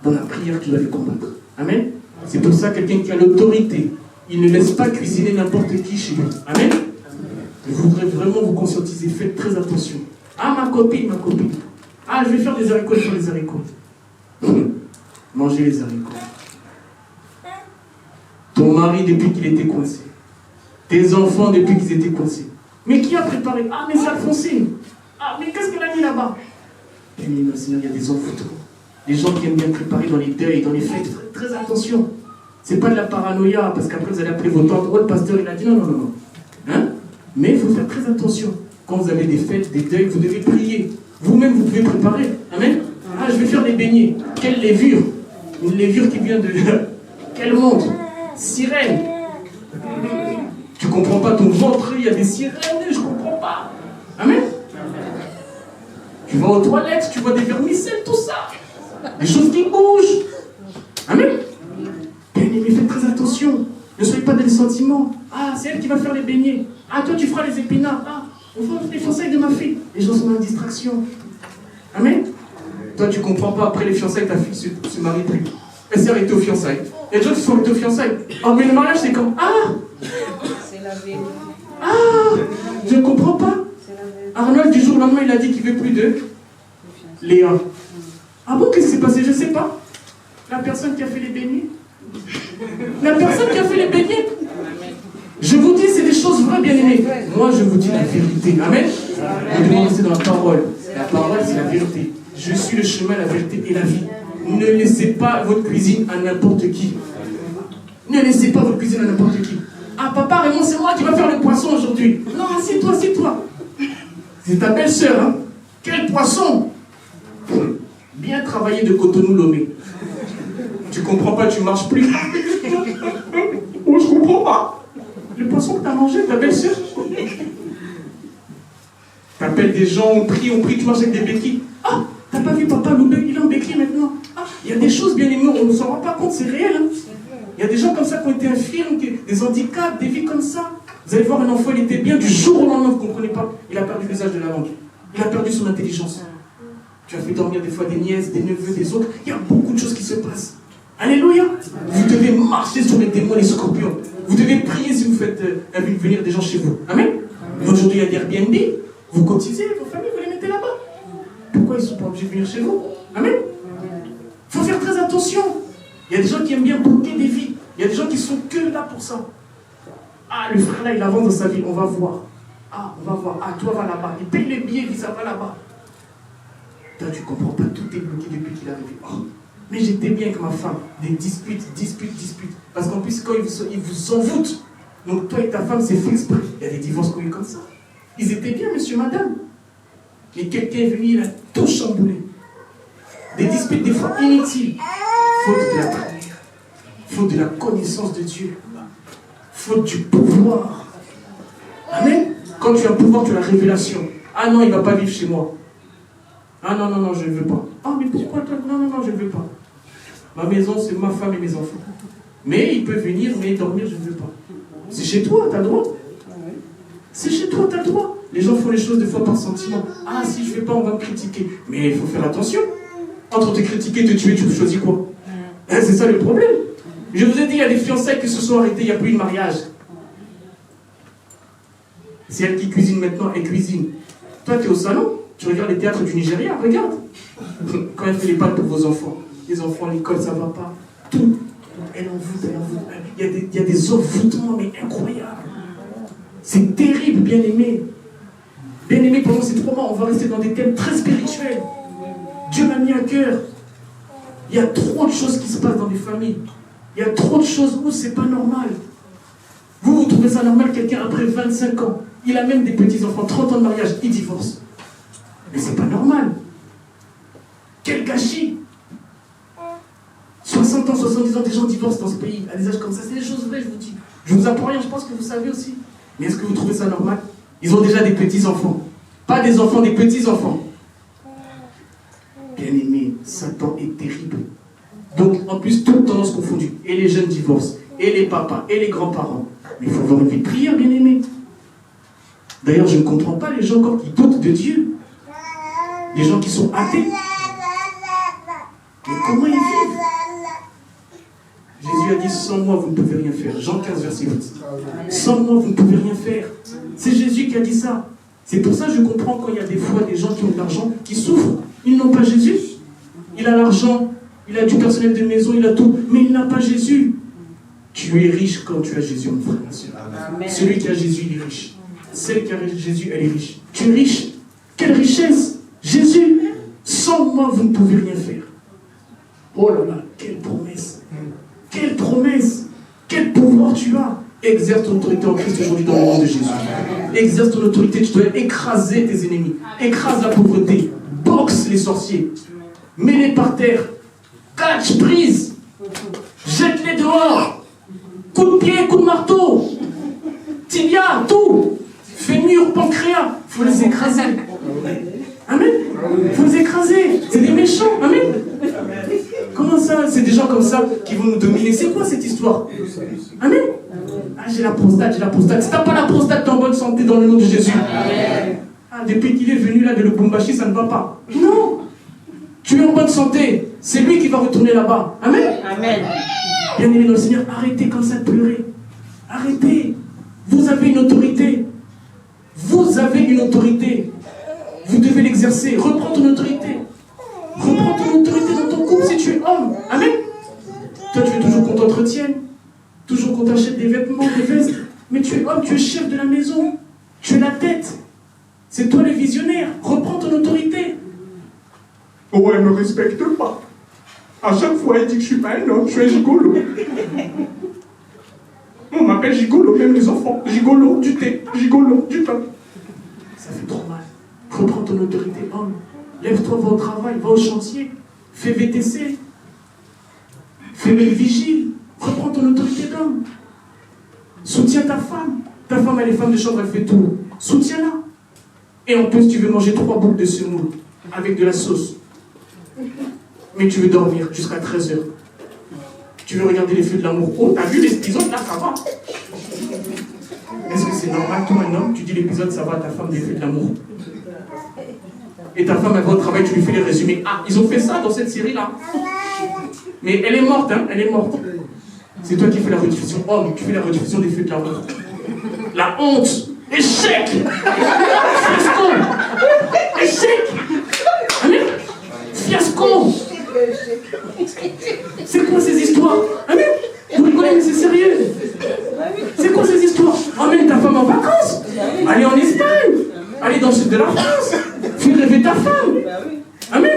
A: Dans la prière, tu dois le combattre. Amen. C'est pour ça que quelqu'un qui a l'autorité, il ne laisse pas cuisiner n'importe qui chez lui. Amen. Je voudrais vraiment vous conscientiser, faites très attention. Ah, ma copine. Ah, je vais faire des haricots sur les haricots. Mangez les haricots. Ton mari depuis qu'il était coincé. Tes enfants depuis qu'ils étaient coincés. Mais qui a préparé? Ah, mais c'est Alphonsine. Ah, mais qu'est-ce qu'elle a mis là-bas? Puis, le Seigneur, il y a des enfants. Les gens qui aiment bien préparer dans les deuils, dans les fêtes, faites très attention. C'est pas de la paranoïa, parce qu'après vous allez appeler vos tantes. Oh, le pasteur, il a dit non. Hein? Mais il faut faire très attention. Quand vous avez des fêtes, des deuils, vous devez prier. Vous-même, vous pouvez préparer. Amen. Ah, je vais faire des beignets. Quelle levure? Une levure qui vient de... Quel monde? Sirène. Tu comprends pas ton ventre, il y a des sirènes, je comprends pas. Amen. Tu vas aux toilettes, tu vois des vermicelles, tout ça. Des choses qui bougent. Amen. Bien aimé, faites très attention. Ne soyez pas dans les sentiments. Ah, c'est elle qui va faire les beignets. Ah, toi, tu feras les épinards. Ah, on fera les fiançailles de ma fille. Les gens sont dans la distraction. Amen. Toi, tu comprends pas, après les fiançailles, ta fille se marie plus. Elle s'est arrêtée aux fiançailles. Il y a des gens qui sont arrêtés aux fiançailles. Oh, mais le mariage, c'est quand? Ah!
B: C'est la vérité.
A: Ah! Je ne comprends pas. Arnold, du jour au lendemain, il a dit qu'il ne veut plus de Léa. Ah bon, qu'est-ce qui s'est passé? Je ne sais pas. La personne qui a fait les beignets. La personne qui a fait les beignets. Je vous dis, c'est des choses vraies, bien aimées. Moi, je vous dis la vérité. Amen. Vous devez rester dans la parole. La parole, c'est la vérité. Je suis le chemin, la vérité et la vie. Ne laissez pas votre cuisine à n'importe qui. Ne laissez pas votre cuisine à n'importe qui. Ah, papa, Raymond, c'est moi qui va faire le poisson aujourd'hui. Non, assieds-toi. C'est ta belle-sœur, hein. Quel poisson! Bien travaillé de Cotonou Lomé. Tu comprends pas, tu marches plus. Oh, je comprends pas. Le poisson que t'as mangé, ta belle-sœur. T'appelles des gens, on prie, tu marches avec des béquilles. Ah, t'as pas vu papa, il est en béquille maintenant. Ah, il y a des choses bien aimées, on ne s'en rend pas compte, c'est réel. Hein. Il y a des gens comme ça qui ont été infirmes, des handicaps, des vies comme ça.
C: Vous allez voir un enfant, il était bien, du jour au lendemain, vous ne comprenez pas, il a perdu l'usage de la langue. Il a perdu son intelligence. Tu as fait dormir des fois des nièces, des neveux, des autres. Il y a beaucoup de choses qui se passent. Alléluia. Vous devez marcher sur les démons, les scorpions. Vous devez prier si vous faites venir des gens chez vous. Amen. Aujourd'hui, il y a des Airbnb. Vous cotisez, vos familles, vous les mettez là-bas. Pourquoi ils ne sont pas obligés de venir chez vous? Amen. Il faut faire très attention. Il y a des gens qui aiment bien bouquer des vies. Il y a des gens qui sont que là pour ça. Ah, le frère là, il avance dans sa vie, on va voir. Ah, on va voir. Ah, toi, va là-bas. Il paye les billets, il dit ça va là-bas. Toi, tu ne comprends pas, tout est bloqué depuis qu'il est arrivé. Oh, mais j'étais bien avec ma femme. Des disputes. Parce qu'en plus, quand ils vous envoûtent, donc toi et ta femme, c'est fait exprès. Il y a des divorces qui ont eu comme ça. Ils étaient bien, monsieur, madame. Mais quelqu'un est venu, il a tout chamboulé. Des disputes, des fois inutiles. Faute de la prière. Faute de la connaissance de Dieu. Faute du pouvoir. Amen. Quand tu as le pouvoir, tu as la révélation. Ah non, il ne va pas vivre chez moi. Ah non, je ne veux pas. Ah mais pourquoi toi? Non, je ne veux pas. Ma maison, c'est ma femme et mes enfants. Mais il peut venir, mais dormir, je ne veux pas. C'est chez toi, tu as le droit. C'est chez toi, tu as le droit. Les gens font les choses des fois par sentiment. Ah, si je ne fais pas, on va me critiquer. Mais il faut faire attention. Entre te critiquer et te tuer, tu choisis quoi? C'est ça le problème. Je vous ai dit, il y a des fiançailles qui se sont arrêtées, il n'y a plus de mariage. C'est elle qui cuisine maintenant, elle cuisine. Toi, tu es au salon, tu regardes les théâtres du Nigeria, regarde. Quand elle fait les pâtes pour vos enfants, les enfants à l'école, ça ne va pas. Tout. Elle envoûte. Il y a des envoûtements, mais incroyables. C'est terrible, bien-aimé. Bien-aimé, pendant ces 3 mois, on va rester dans des thèmes très spirituels. Dieu m'a mis à cœur. Il y a trop de choses qui se passent dans des familles. Il y a trop de choses où c'est pas normal. Vous trouvez ça normal, quelqu'un après 25 ans, il a même des petits-enfants, 30 ans de mariage, il divorce. Mais c'est pas normal. Quel gâchis. 60 ans, 70 ans, des gens divorcent dans ce pays, à des âges comme ça. C'est des choses vraies, je vous dis. Je vous apprends rien, je pense que vous savez aussi. Mais est-ce que vous trouvez ça normal? Ils ont déjà des petits-enfants. Pas des enfants, des petits-enfants. Bien-aimé, Satan est terrible. Donc, en plus, toutes tendances confondues. Et les jeunes divorcent, et les papas, et les grands-parents. Mais il faut avoir une vie de prière, bien-aimé. D'ailleurs, je ne comprends pas les gens encore qui doutent de Dieu. Les gens qui sont athées. Mais comment ils vivent? Jésus a dit, sans moi, vous ne pouvez rien faire. Jean 15, verset 8. Sans moi, vous ne pouvez rien faire. C'est Jésus qui a dit ça. C'est pour ça que je comprends quand il y a des fois des gens qui ont de l'argent, qui souffrent. Ils n'ont pas Jésus. Il a l'argent, il a du personnel de maison, il a tout, mais il n'a pas Jésus. Tu es riche quand tu as Jésus, mon frère, ma soeur. Celui qui a Jésus, il est riche. Celle qui a Jésus, elle est riche. Tu es riche. Quelle richesse! Jésus, sans moi, vous ne pouvez rien faire. Oh là là, quelle promesse! Quelle promesse! Quel pouvoir tu as! Exerce ton autorité en Christ aujourd'hui dans le nom de Jésus. Exerce ton autorité, tu dois écraser tes ennemis. Écrase la pauvreté. Boxe les sorciers. Mets-les par terre. Catch, prise. Jette-les dehors. Coup de pied, coup de marteau. Tibia, tout. Fémur, pancréas. Il faut les écraser. Amen. Il faut les écraser. C'est des méchants. Amen. Comment ça? C'est des gens comme ça qui vont nous dominer. C'est quoi cette histoire? Amen. Ah, j'ai la prostate. Si t'as pas la prostate, t'es en bonne santé dans le nom de Jésus. Ah, depuis qu'il est venu là de Lubumbashi, ça ne va pas. Non. Tu es en bonne santé. C'est lui qui va retourner là-bas. Amen.
B: Amen.
C: Bien-aimés dans le Seigneur, arrêtez comme ça de pleurer. Arrêtez. Vous avez une autorité. Vous avez une autorité. Vous devez l'exercer. Reprends ton autorité. Reprends ton autorité dans ton couple si tu es homme. Amen. Toi, tu veux toujours qu'on t'entretienne. Toujours qu'on t'achète des vêtements, des vestes. Mais tu es homme, tu es chef de la maison. Tu es la tête. C'est toi le visionnaire. Reprends ton autorité. Oh, elle ne me respecte pas. À chaque fois, elle dit que je ne suis pas un homme, je suis un gigolo. On m'appelle gigolo, même les enfants. Gigolo du thé, gigolo du pain. Ça fait trop mal. Reprends ton autorité, homme. Lève-toi, va au travail, va au chantier. Fais VTC. Fais mes vigiles. Reprends ton autorité d'homme. Soutiens ta femme. Ta femme, elle est femme de chambre, elle fait tout. Soutiens-la. Et en plus, tu veux manger 3 boules de semoule avec de la sauce. Mais tu veux dormir jusqu'à 13h. Tu veux regarder les feux de l'amour. Oh, t'as vu les épisodes là, ça va. Est-ce que c'est normal, toi un homme, tu dis l'épisode, ça va, ta femme défait de l'amour. Et ta femme, elle va au travail, tu lui fais les résumés. Ah, ils ont fait ça dans cette série-là. Mais elle est morte, hein, elle est morte. C'est toi qui fais la rediffusion. Homme, tu fais la rediffusion des feux de l'amour. La honte. Échec. Fiasco. Échec. Amen. Fiasco. C'est quoi ces histoires? Amen. Vous rigolez, mais c'est sérieux. C'est quoi ces histoires? Emmène ta femme en vacances. Allez en Espagne. Allez dans le sud de la France. Fais rêver ta femme. Amen.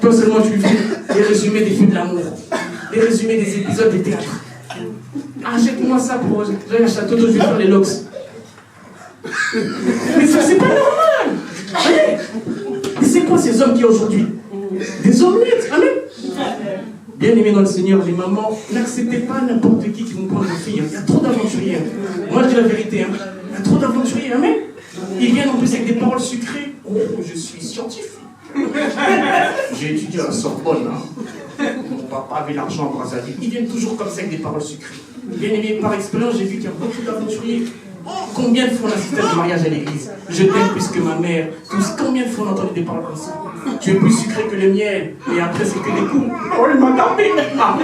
C: Toi seulement tu lui fais des résumés des films de l'amour. Des résumés des épisodes des théâtres. Achète-moi ça pour j'ai un château d'eau, je vais faire les locks. Mais ça c'est pas normal. Amen. Mais c'est quoi ces hommes qui aujourd'hui? Des omelettes. Amen. Bien aimés dans le Seigneur, les mamans, n'acceptez pas n'importe qui vont prendre vos filles. Il y a trop d'aventuriers. Moi je dis la vérité. Il y a trop d'aventuriers. Amen. Ils viennent en plus avec des paroles sucrées. Oh, je suis scientifique. J'ai étudié à la Sorbonne. Mon papa avait l'argent à Brazzaville. Ils viennent toujours comme ça avec des paroles sucrées. Bien aimé, par expérience, j'ai vu qu'il y a beaucoup d'aventuriers. Combien de fois on assistait à des mariages à l'église? Je t'aime plus que ma mère. Combien de fois on a entendu des paroles comme ça? Tu es plus sucré que le miel. Et après, c'est que des coups. Oh, il m'a tapé. Ah.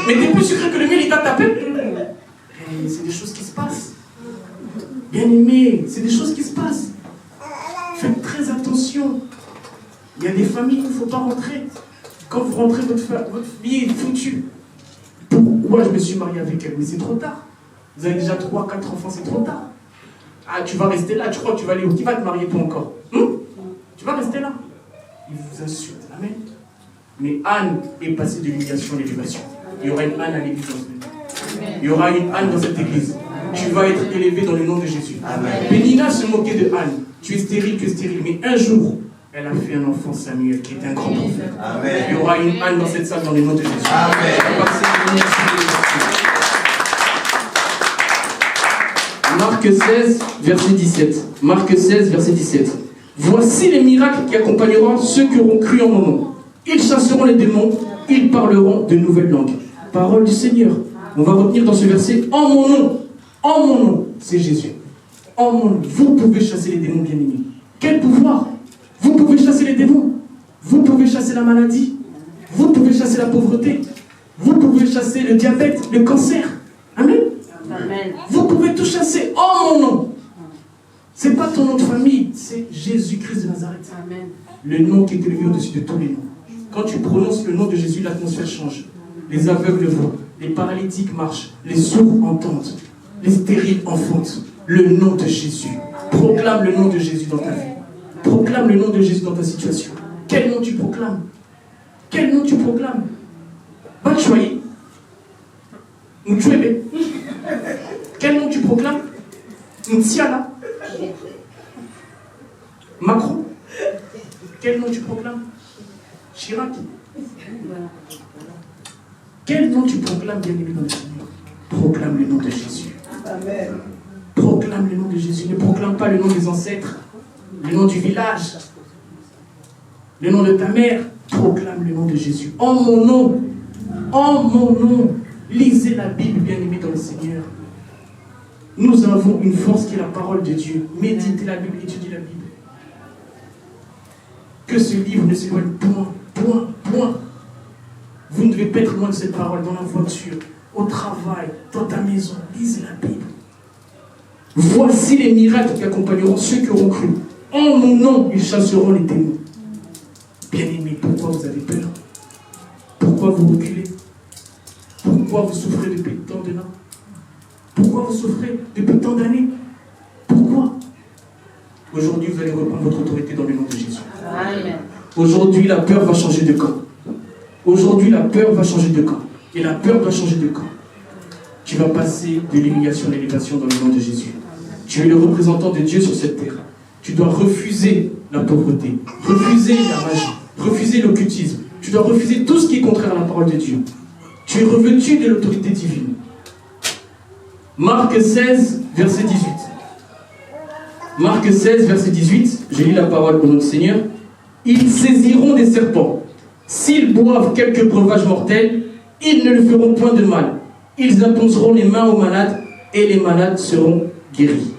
C: Mais tu es plus sucré que le miel, il t'a tapé. Et c'est des choses qui se passent. Bien aimé, c'est des choses qui se passent. Faites très attention. Il y a des familles où il ne faut pas rentrer. Quand vous rentrez, votre vie est foutue. Pourquoi je me suis marié avec elle? Mais c'est trop tard. Vous avez déjà 3, 4 enfants, c'est trop tard. Ah, tu vas rester là, tu crois que tu vas aller où? Qui va te marier toi encore? Tu vas rester là. Il vous insulte. Amen. Mais Anne est passée de l'humiliation à l'élévation. Il y aura une Anne à l'église dans ce moment. Il y aura une Anne dans cette église. Tu vas être élevé dans le nom de Jésus. Amen. Pénina se moquait de Anne. Tu es stérile que stérile. Mais un jour, elle a fait un enfant, Samuel, qui est un grand prophète. Amen. Il y aura une Anne dans cette salle dans le nom de Jésus. Amen. Marc 16, verset 17. Marc 16, verset 17. Voici les miracles qui accompagneront ceux qui auront cru en mon nom. Ils chasseront les démons, ils parleront de nouvelles langues. Parole du Seigneur. On va retenir dans ce verset, en mon nom. En mon nom, c'est Jésus. En mon nom, vous pouvez chasser les démons, bien-aimés. Quel pouvoir! Vous pouvez chasser les démons. Vous pouvez chasser la maladie. Vous pouvez chasser la pauvreté. Vous pouvez chasser le diabète, le cancer. Amen. Amen. Vous pouvez tout chasser en mon nom. Ce n'est pas ton nom de famille, c'est Jésus-Christ de Nazareth. Amen. Le nom qui est élevé au-dessus de tous les noms. Quand tu prononces le nom de Jésus, l'atmosphère change. Les aveugles voient, les paralytiques marchent, les sourds entendent, les stériles enfantent. Le nom de Jésus. Proclame le nom de Jésus dans ta vie. Proclame le nom de Jésus dans ta situation. Quel nom tu proclames? Quel nom tu proclames? Batshuayi. Mutwebe. Quel nom tu proclames? Mtiala. Macron. Quel nom tu proclames? Chirac. Quel nom tu proclames, bien-aimé dans le Seigneur? Proclame le nom de Jésus. Amen. Proclame le nom de Jésus. Ne proclame pas le nom des ancêtres, le nom du village, le nom de ta mère. Proclame le nom de Jésus. En mon nom. En mon nom. Lisez la Bible, bien-aimé dans le Seigneur. Nous avons une force qui est la parole de Dieu. Méditez la Bible, étudiez la Bible. Que ce livre ne s'éloigne point. Vous ne devez pas être loin de cette parole dans la voiture, au travail, dans ta maison. Lisez la Bible. Voici les miracles qui accompagneront ceux qui auront cru. En mon nom, ils chasseront les démons. Bien-aimés, pourquoi vous avez peur? Pourquoi vous reculez? Pourquoi vous souffrez depuis tant de temps? Pourquoi vous souffrez depuis tant d'années? Pourquoi? Aujourd'hui, vous allez reprendre votre autorité dans le nom de Jésus. Amen. Aujourd'hui, la peur va changer de camp. Aujourd'hui, la peur va changer de camp. Et la peur va changer de camp. Tu vas passer de l'humiliation à l'élévation dans le nom de Jésus. Tu es le représentant de Dieu sur cette terre. Tu dois refuser la pauvreté, refuser la magie, refuser l'occultisme. Tu dois refuser tout ce qui est contraire à la parole de Dieu. Tu es revêtu de l'autorité divine. Marc 16, verset 18. Marc 16, verset 18. Je lis la parole au nom du Seigneur. Ils saisiront des serpents. S'ils boivent quelques breuvages mortels, ils ne le feront point de mal. Ils imposeront les mains aux malades et les malades seront guéris.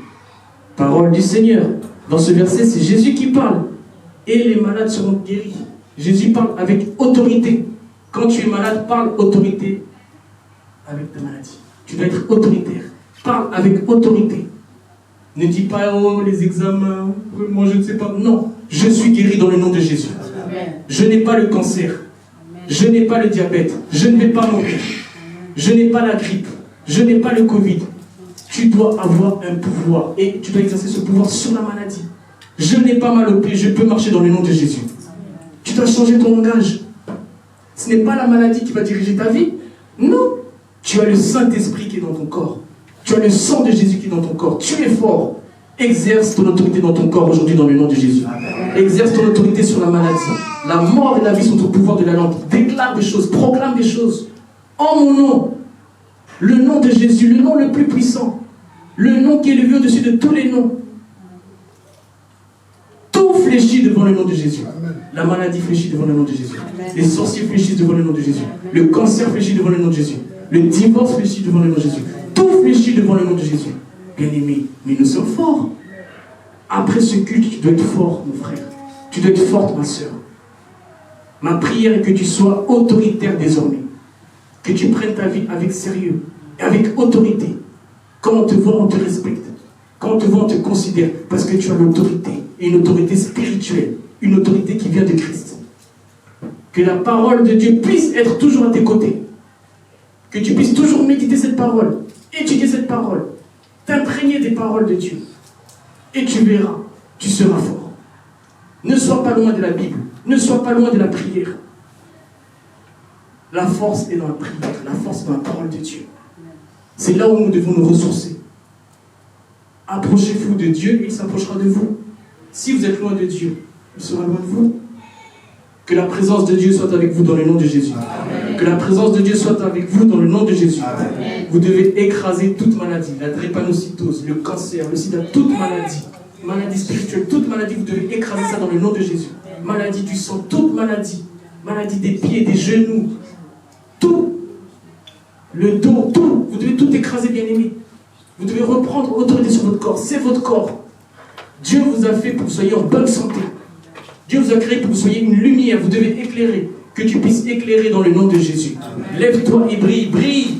C: Parole du Seigneur. Dans ce verset, c'est Jésus qui parle. Et les malades seront guéris. Jésus parle avec autorité. Quand tu es malade, parle autorité avec ta maladie. Tu dois être autoritaire. Parle avec autorité. Ne dis pas, oh, les examens, moi je ne sais pas. Non, je suis guéri dans le nom de Jésus. Amen. Je n'ai pas le cancer. Amen. Je n'ai pas le diabète. Je ne vais pas mourir. Je n'ai pas la grippe. Je n'ai pas le Covid. Tu dois avoir un pouvoir et tu dois exercer ce pouvoir sur la maladie. Je n'ai pas mal au pied, je peux marcher dans le nom de Jésus. Tu dois changer ton langage. Ce n'est pas la maladie qui va diriger ta vie. Non. Tu as le Saint-Esprit qui est dans ton corps. Tu as le sang de Jésus qui est dans ton corps. Tu es fort. Exerce ton autorité dans ton corps aujourd'hui dans le nom de Jésus. Exerce ton autorité sur la maladie. La mort et la vie sont au pouvoir de la langue. Déclare des choses, proclame des choses. En mon nom, le nom de Jésus, le nom le plus puissant, le nom qui est élevé au-dessus de tous les noms. Tout fléchit devant le nom de Jésus. La maladie fléchit devant le nom de Jésus. Les sorciers fléchissent devant le nom de Jésus. Le cancer fléchit devant le nom de Jésus. Le divorce fléchit devant le nom de Jésus. Tout fléchit devant le nom de Jésus. Bien-aimé, mais nous sommes forts. Après ce culte, tu dois être fort, mon frère. Tu dois être forte, ma soeur. Ma prière est que tu sois autoritaire désormais. Que tu prennes ta vie avec sérieux et avec autorité. Quand on te voit, on te respecte. Quand on te voit, on te considère. Parce que tu as l'autorité. Et une autorité spirituelle. Une autorité qui vient de Christ. Que la parole de Dieu puisse être toujours à tes côtés. Que tu puisses toujours méditer cette parole. Étudier cette parole. T'imprégner des paroles de Dieu. Et tu verras. Tu seras fort. Ne sois pas loin de la Bible. Ne sois pas loin de la prière. La force est dans la prière, la force est dans la parole de Dieu. C'est là où nous devons nous ressourcer. Approchez-vous de Dieu et il s'approchera de vous. Si vous êtes loin de Dieu, il sera loin de vous. Que la présence de Dieu soit avec vous dans le nom de Jésus. Amen. Que la présence de Dieu soit avec vous dans le nom de Jésus. Amen. Vous devez écraser toute maladie, la drépanocytose, le cancer, le sida, toute maladie, maladie spirituelle, toute maladie, vous devez écraser ça dans le nom de Jésus. Maladie du sang, toute maladie, maladie des pieds, des genoux, tout, le dos, tout, vous devez tout écraser, bien-aimé. Vous devez reprendre autorité sur votre corps, c'est votre corps. Dieu vous a fait pour que vous soyez en bonne santé. Dieu vous a créé pour que vous soyez une lumière, vous devez éclairer, que tu puisses éclairer dans le nom de Jésus. Lève-toi et brille, brille,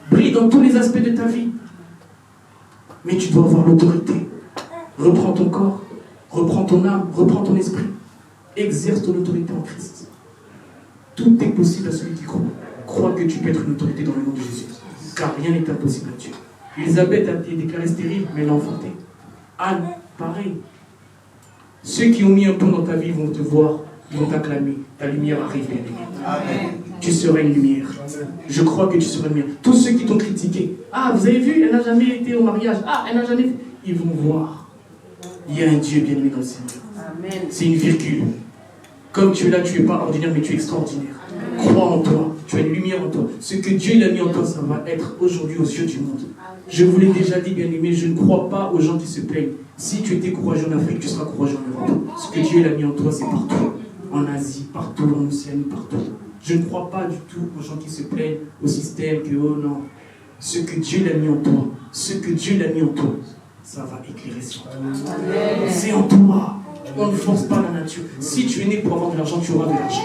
C: brille dans tous les aspects de ta vie. Mais tu dois avoir l'autorité. Reprends ton corps, reprends ton âme, reprends ton esprit. Exerce ton autorité en Christ. Tout est possible à celui qui croit. Crois que tu peux être une autorité dans le nom de Jésus. Car rien n'est impossible à Dieu. Elisabeth a été déclarée stérile, mais elle l'a enfantée. Anne, pareil. Ceux qui ont mis un point dans ta vie vont te voir, ils vont t'acclamer. Ta lumière arrive, bien-aimé. Tu seras une lumière. Je crois que tu seras une lumière. Tous ceux qui t'ont critiqué. Ah, vous avez vu, elle n'a jamais été au mariage. Ah, elle n'a jamais fait. Ils vont voir. Il y a un Dieu bien-aimé dans le Seigneur. C'est une virgule. Comme tu es là, tu n'es pas ordinaire, mais tu es extraordinaire. Crois en toi. Tu as une lumière en toi. Ce que Dieu l'a mis en toi, ça va être aujourd'hui aux yeux du monde. Je vous l'ai déjà dit, bien-aimé, je ne crois pas aux gens qui se plaignent. Si tu étais courageux en Afrique, tu seras courageux en Europe. Ce que Dieu l'a mis en toi, c'est partout. En Asie, partout, en Océanie, partout. Je ne crois pas du tout aux gens qui se plaignent au système, que oh non. Ce que Dieu l'a mis en toi, ce que Dieu l'a mis en toi, ça va éclairer sur toi. C'est en toi. On ne force pas la nature. Si tu es né pour avoir de l'argent, tu auras de l'argent.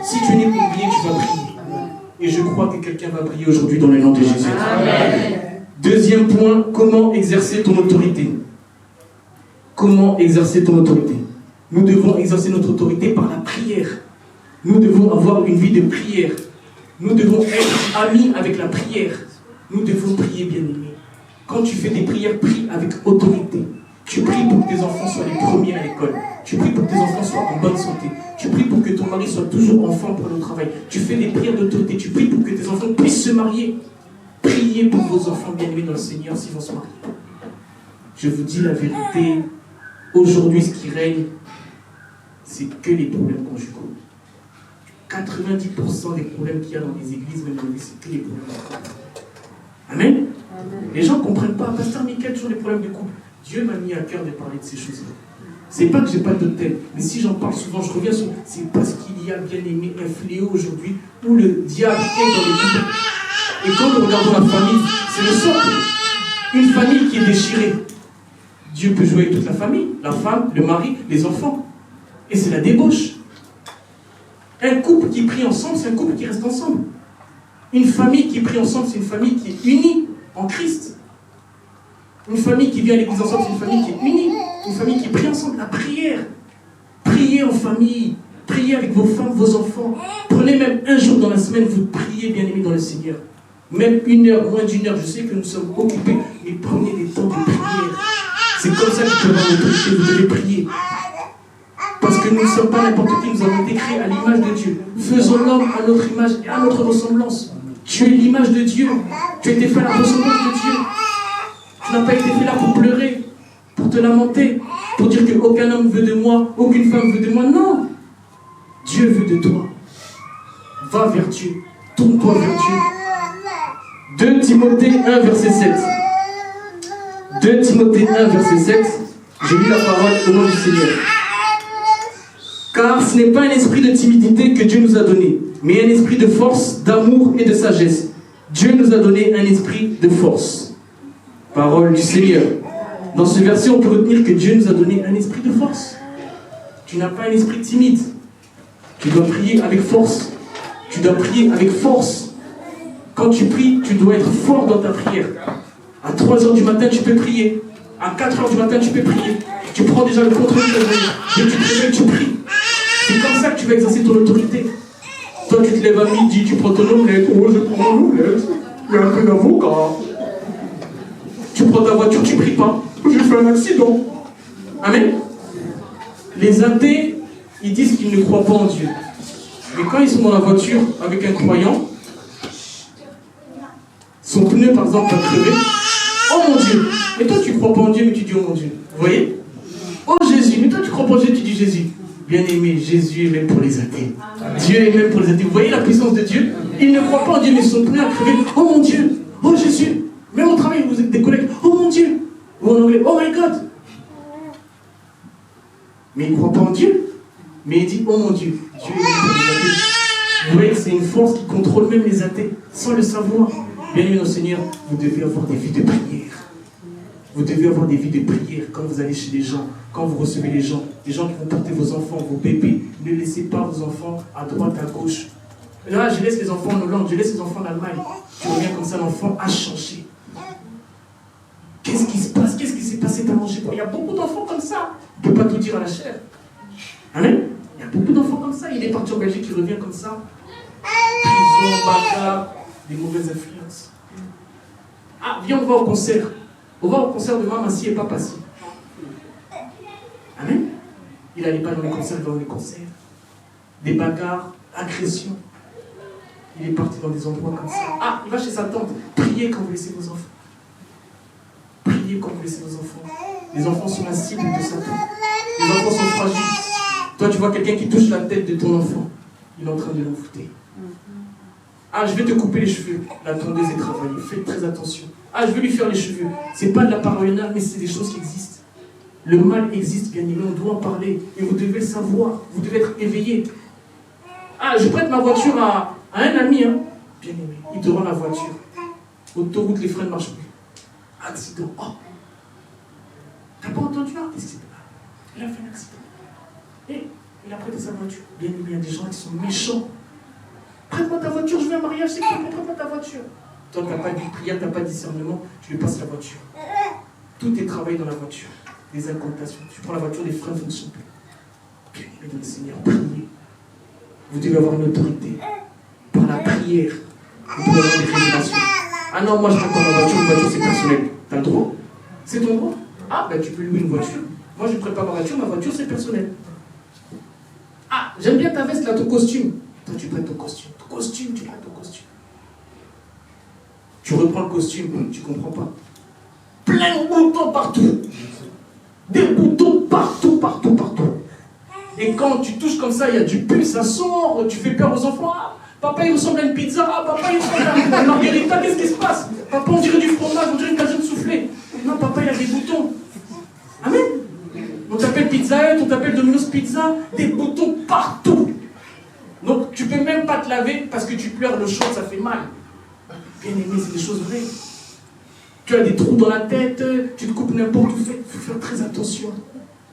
C: Si tu es né pour briller, tu vas briller. Et je crois que quelqu'un va briller aujourd'hui dans le nom de Jésus. Amen. Deuxième point, comment exercer ton autorité? Comment exercer ton autorité? Nous devons exercer notre autorité par la prière. Nous devons avoir une vie de prière. Nous devons être amis avec la prière. Nous devons prier, bien-aimés. Quand tu fais des prières, prie avec autorité. Tu pries pour que tes enfants soient les premiers à l'école. Tu pries pour que tes enfants soient en bonne santé. Tu pries pour que ton mari soit toujours enfant pour le travail. Tu fais des prières d'autorité. Tu pries pour que tes enfants puissent se marier. Priez pour vos enfants bien-aimés dans le Seigneur s'ils vont se marier. Je vous dis la vérité. Aujourd'hui, ce qui règne, c'est que les problèmes conjugaux. 90% des problèmes qu'il y a dans les églises, même dans les églises, c'est que les problèmes conjugaux. Amen. Amen. Les gens ne comprennent pas. Pasteur Michael, toujours les problèmes de couple. Dieu m'a mis à cœur de parler de ces choses-là. C'est pas que j'ai pas de thème, mais si j'en parle souvent, je reviens sur. C'est parce qu'il y a bien aimé un fléau aujourd'hui où le diable est dans les couples. Et quand nous regardons la famille, c'est le socle. Une famille qui est déchirée. Dieu peut jouer avec toute la famille, la femme, le mari, les enfants. Et c'est la débauche. Un couple qui prie ensemble, c'est un couple qui reste ensemble. Une famille qui prie ensemble, c'est une famille qui est unie en Christ. Une famille qui vient à l'église ensemble, c'est une famille qui est unie. Une famille qui prie ensemble. La prière. Priez en famille. Priez avec vos femmes, vos enfants. Prenez même un jour dans la semaine, vous priez, bien-aimés, dans le Seigneur. Même 1 heure, moins d'1 heure. Je sais que nous sommes occupés, mais prenez des temps de prière. C'est comme ça que vous pouvez avoir l'autorité, vous devez prier. Parce que nous ne sommes pas n'importe qui, nous avons été créés à l'image de Dieu. Faisons l'homme à notre image et à notre ressemblance. Tu es l'image de Dieu. Tu as été fait à la ressemblance de Dieu. Tu n'as pas été fait là pour pleurer, pour te lamenter, pour dire qu'aucun homme veut de moi, aucune femme veut de moi. Non. Dieu veut de toi. Va vers Dieu. Tourne-toi vers Dieu. 2 Timothée 1, verset 7. 2 Timothée 1, verset 7. J'ai lu la parole au nom du Seigneur. Car ce n'est pas un esprit de timidité que Dieu nous a donné, mais un esprit de force, d'amour et de sagesse. Dieu nous a donné un esprit de force. Parole du Seigneur. Dans ce verset, on peut retenir que Dieu nous a donné un esprit de force. Tu n'as pas un esprit timide. Tu dois prier avec force. Tu dois prier avec force. Quand tu pries, tu dois être fort dans ta prière. À 3 h du matin, tu peux prier. À 4 h du matin, tu peux prier. Tu prends déjà le contrôle de ta vie. Et tu te réveilles, tu pries. C'est comme ça que tu vas exercer ton autorité. Toi, tu te lèves à midi, tu prends ton omelette. Oh, je prends mon omelette. Il y a un peu d'avocat. Tu prends ta voiture, tu ne pries pas. J'ai fait un accident. Amen. Les athées, ils disent qu'ils ne croient pas en Dieu. Mais quand ils sont dans la voiture avec un croyant, son pneu, par exemple, va crever. Oh mon Dieu. Mais toi, tu ne crois pas en Dieu, mais tu dis oh mon Dieu. Vous voyez? Oh Jésus. Mais toi, tu ne crois pas en Dieu, tu dis Jésus. Bien-aimé, Jésus est même pour les athées. Dieu est même pour les athées. Vous voyez la puissance de Dieu? Il ne croit pas en Dieu, mais son pneu a crevé. Oh mon Dieu. Oh Jésus. Même au travail, vous êtes des collègues. Oh mon Dieu. Ou en anglais, oh my God. Mais il ne croit pas en Dieu. Mais il dit, oh mon Dieu. Dieu est même pour les athées. Vous voyez que c'est une force qui contrôle même les athées, sans le savoir. Bien-aimé au Seigneur, vous devez avoir des vies de prière. Vous devez avoir des vies de prière quand vous allez chez les gens, quand vous recevez les gens qui vont porter vos enfants, vos bébés. Ne laissez pas vos enfants à droite, à gauche. Là, je laisse les enfants en Hollande, je laisse les enfants en Allemagne. Tu reviens comme ça, l'enfant a changé. Qu'est-ce qui se passe? Qu'est-ce qui s'est passé? T'as mangé quoi? Il y a beaucoup d'enfants comme ça. On ne peut pas tout dire à la chair. Amen. Il y a beaucoup d'enfants comme ça. Il est parti en Belgique, il revient comme ça. Prison, bagarre, des mauvaises influences. Ah, viens, on va au concert. On va au concert de Maman Si et Papa Si. Amen. Il n'allait pas dans les concerts, dans les concerts. Des bagarres, agressions. Il est parti dans des endroits comme ça. Ah, il va chez sa tante. Priez quand vous laissez vos enfants. Priez quand vous laissez vos enfants. Les enfants sont la cible de Satan. Les enfants sont fragiles. Toi, tu vois quelqu'un qui touche la tête de ton enfant. Il est en train de l'envoûter. Ah, je vais te couper les cheveux. La tondeuse est travaillée. Faites très attention. Ah, je vais lui faire les cheveux. C'est pas de la paranoïa, mais c'est des choses qui existent. Le mal existe, bien aimé. On doit en parler. Et vous devez le savoir. Vous devez être éveillé. Ah, je prête ma voiture à un ami. Hein. Bien aimé. Il te rend la voiture. Autoroute, les freins ne marchent plus. Accident. Oh. T'as pas entendu là? Qu'est-ce qui s'est passé? Il a fait un accident. Et il a prêté sa voiture. Bien aimé, il y a des gens qui sont méchants. Prête-moi ta voiture, je vais à un mariage, c'est quoi? Prête-moi ta voiture. Toi, tu n'as pas de prière, tu n'as pas de discernement, tu lui passes la voiture. Tout est travaillé dans la voiture. Des incantations. Tu prends la voiture, les freins ne fonctionnent plus. Bien aimé dans le Seigneur, priez. Vous devez avoir une autorité. Par la prière, vous pouvez avoir des révélations. Ah non, moi je prends pas ma voiture, une voiture c'est personnel. Tu as le droit? C'est ton droit? Ah, ben tu peux louer une voiture. Moi je ne prête pas ma voiture c'est personnel. Ah, j'aime bien ta veste là, ton costume. Toi tu prêtes ton costume. Ton costume, tu prêtes ton costume. Tu reprends le costume, tu ne comprends pas. Plein de boutons partout. Des boutons partout, partout, partout. Et quand tu touches comme ça, il y a du pus, ça sort, tu fais peur aux enfants. Ah, papa il ressemble à une pizza, ah, papa il ressemble à une margherita, qu'est-ce qui se passe? Papa on dirait du fromage, on dirait une caserne soufflée. Non, papa il a des boutons. Amen. On t'appelle Pizza Hut, on t'appelle Domino's Pizza, des boutons partout. Donc tu peux même pas te laver parce que tu pleures, le chaud, ça fait mal. Bien aimé, c'est des choses vraies. Tu as des trous dans la tête, tu te coupes n'importe où, il faut faire très attention.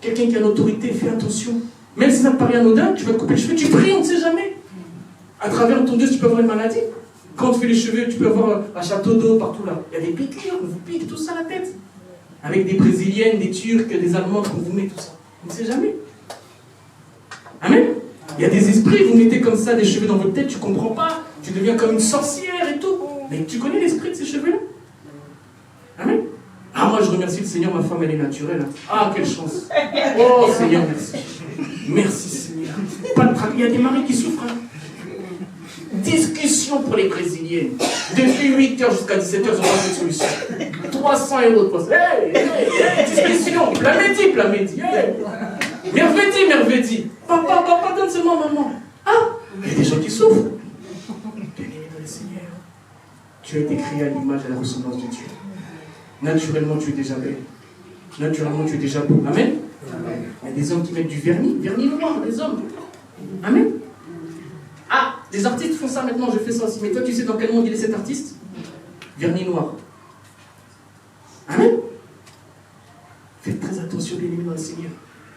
C: Quelqu'un qui a l'autorité, fais attention. Même si ça te paraît anodin, tu vas te couper les cheveux, tu pries, on ne sait jamais. À travers ton Dieu, tu peux avoir une maladie. Quand on te fait les cheveux, tu peux avoir un château d'eau partout là. Il y a des piqûres, on vous pique tout ça à la tête. Avec des Brésiliennes, des Turcs, des Allemands, on vous met tout ça. On ne sait jamais. Amen. Il y a des esprits, vous mettez comme ça des cheveux dans votre tête, tu ne comprends pas. Tu deviens comme une sorcière et tout. Mais tu connais l'esprit de ces cheveux-là? Amen. Ah, moi je remercie le Seigneur, ma femme elle est naturelle. Ah, quelle chance. Oh Seigneur, merci. Merci Seigneur. Pas de il y a des maris qui souffrent. Discussion pour les Brésiliennes. Depuis 8h jusqu'à 17h, ils ont pas de solution. 300 € de poste. Hey, discussion. Plamédie. Hey. Merveille. Papa, donne seulement maman. Ah, il y a des gens qui souffrent. Bien-aimé dans le Seigneur, tu as été créé à l'image et à la ressemblance de Dieu. Naturellement, tu es déjà belle. Naturellement, tu es déjà beau. Amen. Il y a des hommes qui mettent du vernis noir, des hommes. Amen. Ah, les artistes font ça maintenant, je fais ça aussi. Mais toi, tu sais dans quel monde il est cet artiste? Vernis noir. Amen. Faites très attention, bien-aimés dans le Seigneur.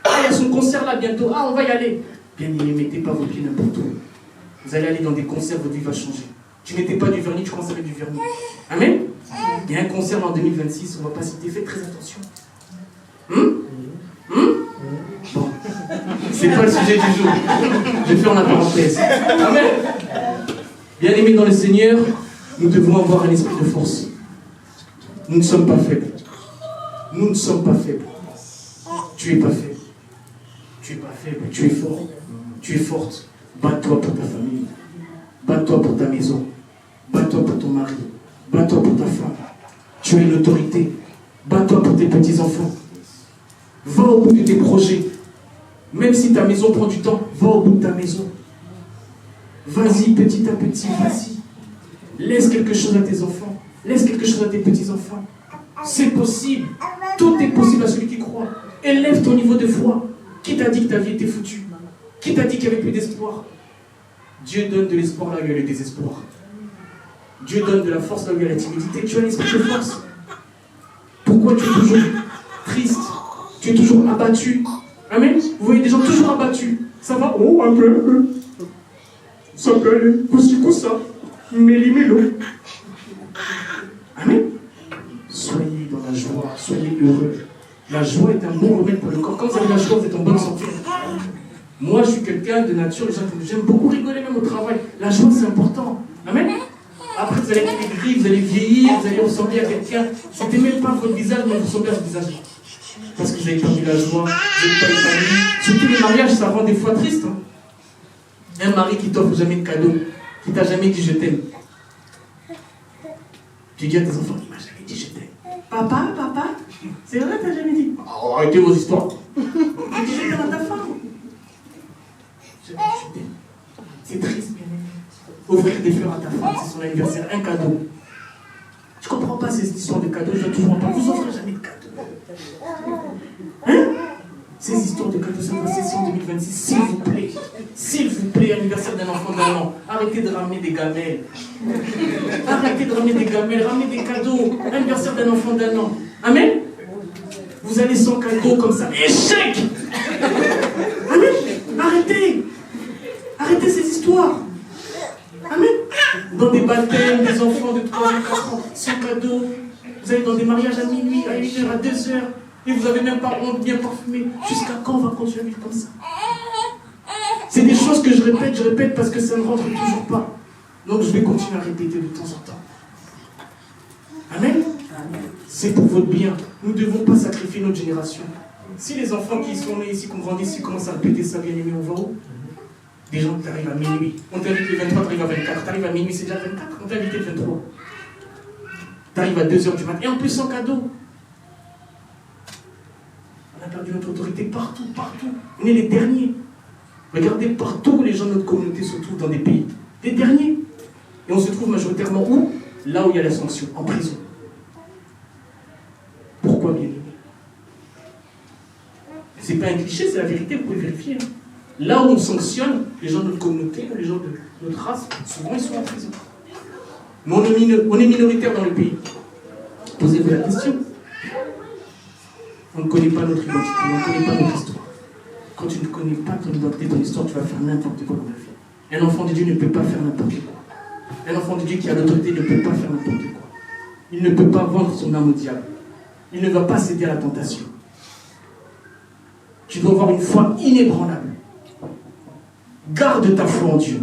C: Ah, il y a son concert là bientôt. Ah, on va y aller. Bien-aimés, ne mettez pas vos pieds n'importe où. Vous allez aller dans des concerts, votre vie va changer. Tu n'étais pas du vernis, tu commences avec du vernis. Amen. Il y a un concert en 2026, on ne va pas citer, faites très attention. Bon, c'est pas le sujet du jour. Je fais en la parenthèse. Amen. Bien-aimés dans le Seigneur, nous devons avoir un esprit de force. Nous ne sommes pas faibles. Nous ne sommes pas faibles. Tu n'es pas faible. Tu n'es pas faible, tu es fort. Tu es forte. Bats-toi pour ta famille. Bats-toi pour ta maison. Bats-toi pour ton mari. Bats-toi pour ta femme. Tu as une autorité. Bats-toi pour tes petits-enfants. Va au bout de tes projets. Même si ta maison prend du temps, va au bout de ta maison. Vas-y petit à petit, vas-y. Laisse quelque chose à tes enfants. Laisse quelque chose à tes petits-enfants. C'est possible. Tout est possible à celui qui croit. Élève ton niveau de foi. Qui t'a dit que ta vie était foutue? Qui t'a dit qu'il n'y avait plus d'espoir? Dieu donne de l'espoir là où il y a le désespoir. Dieu donne de la force là où il y a la timidité. Tu as l'esprit de force. Pourquoi tu es toujours triste? Tu es toujours abattu? Amen. Vous voyez des gens toujours abattus. Ça va? Oh, un peu. Ça peut aller. Coussi, coussa. Méli-mélo. Amen. Soyez dans la joie. Soyez heureux. La joie est un bon remède pour le corps. Quand vous avez la joie, vous êtes en bonne santé. Moi, je suis quelqu'un de nature. J'aime beaucoup rigoler même au travail. La joie, c'est important. Amen. Après, vous allez être aigri, vous allez vieillir, vous allez ressembler à quelqu'un. C'était même pas votre visage, mais vous ressemblez à ce visage. Parce que vous avez perdu la joie, vous n'êtes pas épanoui. Surtout les mariages, ça rend des fois triste. Un mari qui t'offre jamais de cadeau, qui t'a jamais dit je t'aime. Tu dis à tes enfants, il m'a jamais dit je t'aime. Papa, c'est vrai, t'as jamais dit. Oh, arrêtez vos histoires. Tu dis je t'aime à ta femme. Je t'aime. C'est triste, bien aimé. Offrir des fleurs à ta femme, c'est son anniversaire, un cadeau. Je comprends pas ces histoires de cadeaux, je dois toujours entendre. Vous offrez jamais de cadeaux. Hein? Ces histoires de cadeaux, ça va cesser en 2026, s'il vous plaît. S'il vous plaît, anniversaire d'un enfant d'un an, arrêtez de ramener des gamelles. Arrêtez de ramener des gamelles, ramenez des cadeaux. Anniversaire d'un enfant d'un an. Amen? Vous allez sans cadeau comme ça. Échec! Amen? Arrêtez! Arrêtez ces histoires. Amen. Dans des baptêmes, des enfants de 3 ans, 4 ans, sans cadeau. Vous allez dans des mariages à minuit, à 1h, à 2h, et vous n'avez même pas honte, bien parfumé. Jusqu'à quand on va continuer à vivre comme ça? C'est des choses que je répète parce que ça ne rentre toujours pas. Donc je vais continuer à répéter de temps en temps. Amen. C'est pour votre bien. Nous ne devons pas sacrifier notre génération. Si les enfants qui sont nés ici, qui ont grandi ici, commencent à répéter ça, bien aimé, on va où? Des gens qui arrivent à minuit. On t'invite le 23, tu arrives à 24. Tu arrives à minuit, c'est déjà 24. On t'a invité le 23. Tu arrives à 2h du matin. Et en plus sans cadeau. On a perdu notre autorité partout. On est les derniers. Regardez partout où les gens de notre communauté se trouvent dans des pays. Les derniers. Et on se trouve majoritairement où? Là où il y a la sanction, en prison. Pourquoi, bien aimé? C'est pas un cliché, c'est la vérité, vous pouvez vérifier. Hein. Là où on sanctionne les gens de notre communauté, les gens de notre race, souvent ils sont en prison. Mais on est minoritaire dans le pays. Posez-vous la question. On ne connaît pas notre identité, on ne connaît pas notre histoire. Quand tu ne connais pas ton identité, ton histoire, tu vas faire n'importe quoi dans la vie. Un enfant de Dieu ne peut pas faire n'importe quoi. Un enfant de Dieu qui a l'autorité ne peut pas faire n'importe quoi. Il ne peut pas vendre son âme au diable. Il ne va pas céder à la tentation. Tu dois avoir une foi inébranlable. Garde ta foi en Dieu.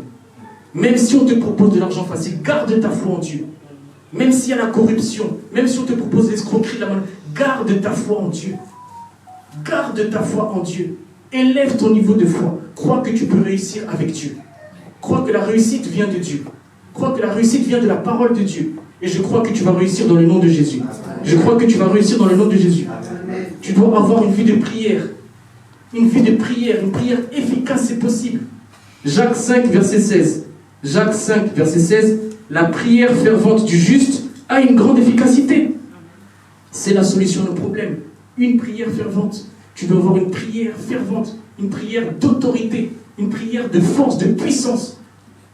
C: Même si on te propose de l'argent facile, garde ta foi en Dieu. Même s'il y a la corruption, même si on te propose l'escroquerie, la main, garde ta foi en Dieu. Garde ta foi en Dieu. Élève ton niveau de foi. Crois que tu peux réussir avec Dieu. Crois que la réussite vient de Dieu. Crois que la réussite vient de la parole de Dieu. Et je crois que tu vas réussir dans le nom de Jésus. Je crois que tu vas réussir dans le nom de Jésus. Tu dois avoir une vie de prière. Une vie de prière, une prière efficace, c'est possible. Jacques 5, verset 16. Jacques 5, verset 16. La prière fervente du juste a une grande efficacité. C'est la solution à nos problèmes. Une prière fervente. Tu dois avoir une prière fervente, une prière d'autorité, une prière de force, de puissance.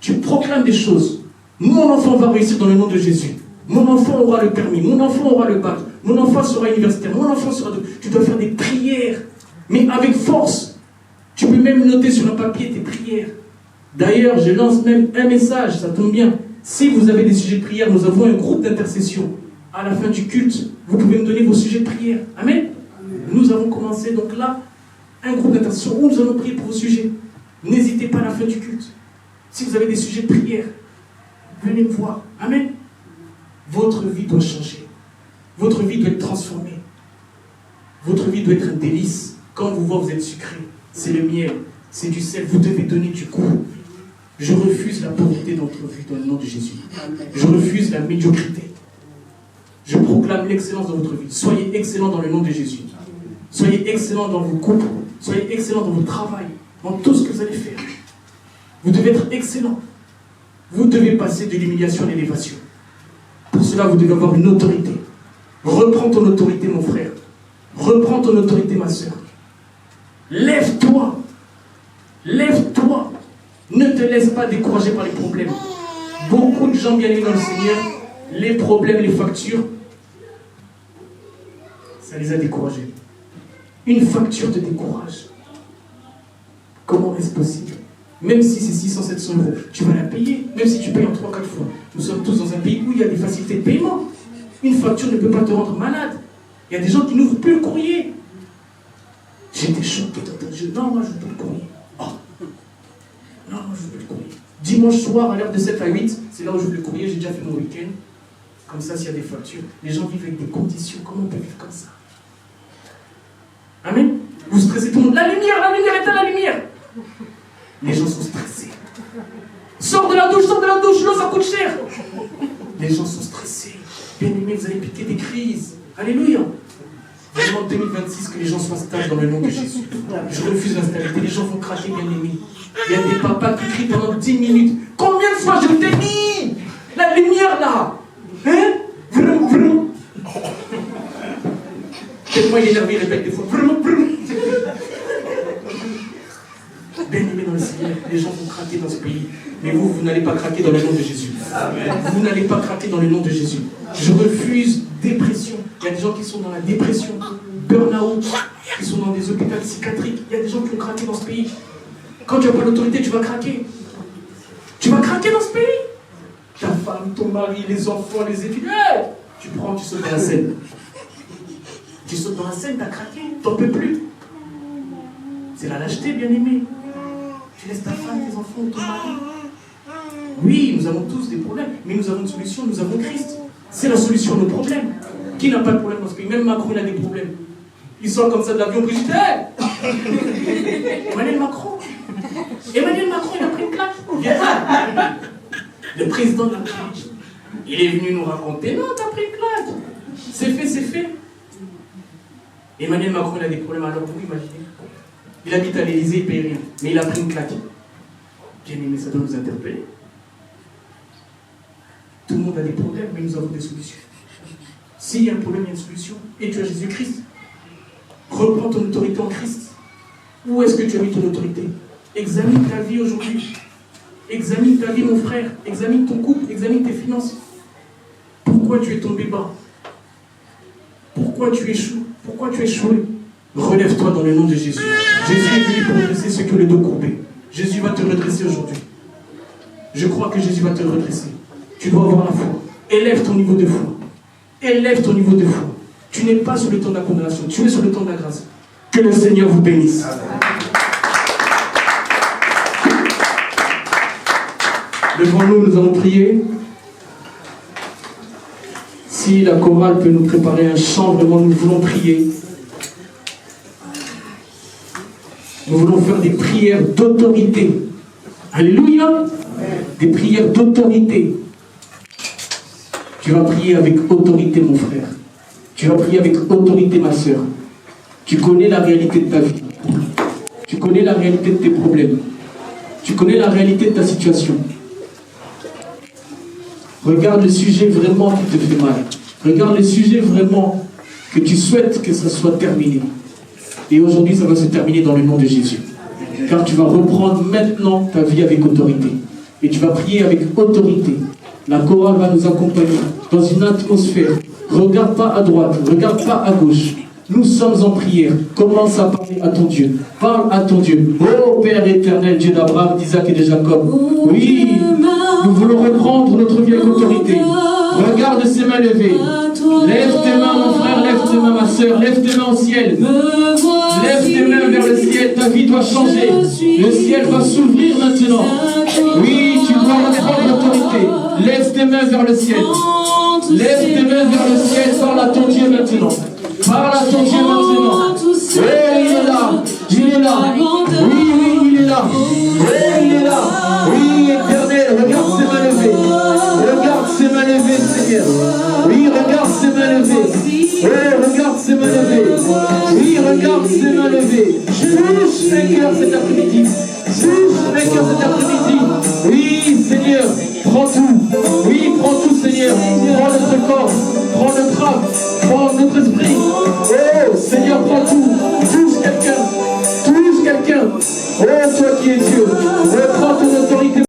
C: Tu proclames des choses. Mon enfant va réussir dans le nom de Jésus. Mon enfant aura le permis. Mon enfant aura le bac. Mon enfant sera universitaire. Mon enfant sera... Tu dois faire des prières, mais avec force. Tu peux même noter sur un papier tes prières. D'ailleurs, je lance même un message, ça tombe bien. Si vous avez des sujets de prière, nous avons un groupe d'intercession. À la fin du culte, vous pouvez me donner vos sujets de prière. Amen. Nous avons commencé donc là un groupe d'intercession où nous allons prier pour vos sujets. N'hésitez pas à la fin du culte. Si vous avez des sujets de prière, venez me voir. Amen. Votre vie doit changer. Votre vie doit être transformée. Votre vie doit être un délice. Quand vous voyez, vous êtes sucré. C'est le miel, c'est du sel. Vous devez donner du goût. Je refuse la pauvreté dans votre vie dans le nom de Jésus. Je refuse la médiocrité. Je proclame l'excellence dans votre vie. Soyez excellents dans le nom de Jésus. Soyez excellents dans vos couples. Soyez excellents dans votre travail. Dans tout ce que vous allez faire. Vous devez être excellents. Vous devez passer de l'humiliation à l'élévation. Pour cela, vous devez avoir une autorité. Reprends ton autorité, mon frère. Reprends ton autorité, ma soeur. Lève-toi. Lève-toi. Ne te laisse pas décourager par les problèmes. Beaucoup de gens bien aimés dans le Seigneur, les problèmes, les factures, ça les a découragés. Une facture te décourage. Comment est-ce possible? Même si c'est 600, 700 euros, tu vas la payer. Même si tu payes en 3-4 fois. Nous sommes tous dans un pays où il y a des facilités de paiement. Une facture ne peut pas te rendre malade. Il y a des gens qui n'ouvrent plus le courrier. J'étais choqué d'entendre. Non, moi je veux plus le courrier. Oh. Non, moi je veux plus le courrier. Dimanche soir, à l'heure de 7 à 8, c'est là où je veux le courrier. J'ai déjà fait mon week-end. Comme ça, s'il y a des factures, les gens vivent avec des conditions. Comment on peut vivre comme ça? Amen. Vous stressez tout le monde. La lumière, éteins la lumière. Les gens sont stressés. Sors de la douche, l'eau ça coûte cher. Les gens sont stressés. Bien aimés, vous allez piquer des crises. Alléluia. Vraiment 2026, que les gens soient stables dans le nom de Jésus. Je refuse l'instabilité. Les gens vont craquer, bien aimés. Il y a des papas qui crient pendant 10 minutes. Combien de fois je t'ai dit? La lumière là. Hein? Vroom, vroom. Tellement il est énervé, il répète des fois. Vroom, vroom. Bien aimé dans le Seigneur, les gens vont craquer dans ce pays. Mais vous, vous n'allez pas craquer dans le nom de Jésus. Amen. Vous n'allez pas craquer dans le nom de Jésus. Je refuse dépression. Il y a des gens qui sont dans la dépression, burn-out, qui sont dans des hôpitaux psychiatriques. Il y a des gens qui ont craqué dans ce pays. Quand tu n'as pas l'autorité, tu vas craquer. Tu vas craquer dans ce pays. Ta femme, ton mari, les enfants, les étudiants. Hey, tu prends, tu sautes dans la Seine. Tu sautes dans la Seine, tu as craqué, tu n'en peux plus. C'est la lâcheté, bien aimé. Tu laisses ta femme, tes enfants, ton mari. Oui, nous avons tous des problèmes, mais nous avons une solution, nous avons Christ. C'est la solution à nos problèmes. Qui n'a pas de problème dans ce pays? Même Macron, il a des problèmes. Il sort comme ça de l'avion, Brigitte. Emmanuel Macron, il a pris une claque. Le président de la République, il est venu nous raconter, non, t'as pris une claque. C'est fait, c'est fait. Emmanuel Macron, il a des problèmes, alors vous imaginez. Il habite à l'Élysée, il ne paye rien, mais il a pris une claque. Bien aimé, ça doit nous interpeller. Tout le monde a des problèmes, mais nous avons des solutions. S'il y a un problème, il y a une solution. Et tu as Jésus-Christ. Reprends ton autorité en Christ. Où est-ce que tu as mis ton autorité? Examine ta vie aujourd'hui. Examine ta vie, mon frère. Examine ton couple. Examine tes finances. Pourquoi tu es tombé bas? pourquoi tu échoues? Pourquoi tu as échoué? Relève-toi dans le nom de Jésus. Jésus est venu pour redresser ceux qui ont le dos courbé. Jésus va te redresser aujourd'hui. Je crois que Jésus va te redresser. Tu dois avoir la foi. Élève ton niveau de foi. Élève ton niveau de foi. Tu n'es pas sur le temps de la condamnation, tu es sur le temps de la grâce. Que le Seigneur vous bénisse. Devant nous, nous allons prier. Si la chorale peut nous préparer un chant, vraiment nous voulons prier. Nous voulons faire des prières d'autorité. Alléluia. Des prières d'autorité. Tu vas prier avec autorité, mon frère. Tu vas prier avec autorité, ma soeur. Tu connais la réalité de ta vie. Tu connais la réalité de tes problèmes. Tu connais la réalité de ta situation. Regarde le sujet vraiment qui te fait mal. Regarde le sujet vraiment que tu souhaites que ça soit terminé. Et aujourd'hui, ça va se terminer dans le nom de Jésus. Car tu vas reprendre maintenant ta vie avec autorité. Et tu vas prier avec autorité. La chorale va nous accompagner dans une atmosphère. Regarde pas à droite, regarde pas à gauche. Nous sommes en prière. Commence à parler à ton Dieu. Parle à ton Dieu. Oh Père éternel, Dieu d'Abraham, d'Isaac et de Jacob. Oui, nous voulons reprendre notre vie avec autorité. Regarde ses mains levées. Lève tes mains, mon frère, lève tes mains, ma soeur, lève tes mains au ciel. Lève tes mains vers le ciel, ta vie doit changer. Le ciel va s'ouvrir maintenant. Oui, tu dois reprendre l'autorité. Lève tes mains vers le ciel. Lève tes mains vers le ciel, parle à ton Dieu maintenant. Parle à ton Dieu maintenant. Oui, il est là. Il est là. Oui, oui, il est là. Oui, il est là. Oui, éternel, regarde ses mains levées. Regarde ses mains levées, Seigneur. Oui, regarde ses mains levées. Oui, regarde ses mains levées. Oui, regarde ses mains levées. Touche mes cœurs cet après-midi. Touche mes cœurs cet après-midi. Oui, Seigneur, prends tout. Oui, prends tout, Seigneur. Prends notre corps. Prends notre âme. Prends notre esprit. Oh, Seigneur, prends tout. Touche quelqu'un. Touche quelqu'un. Oh, toi qui es Dieu. Reprends ton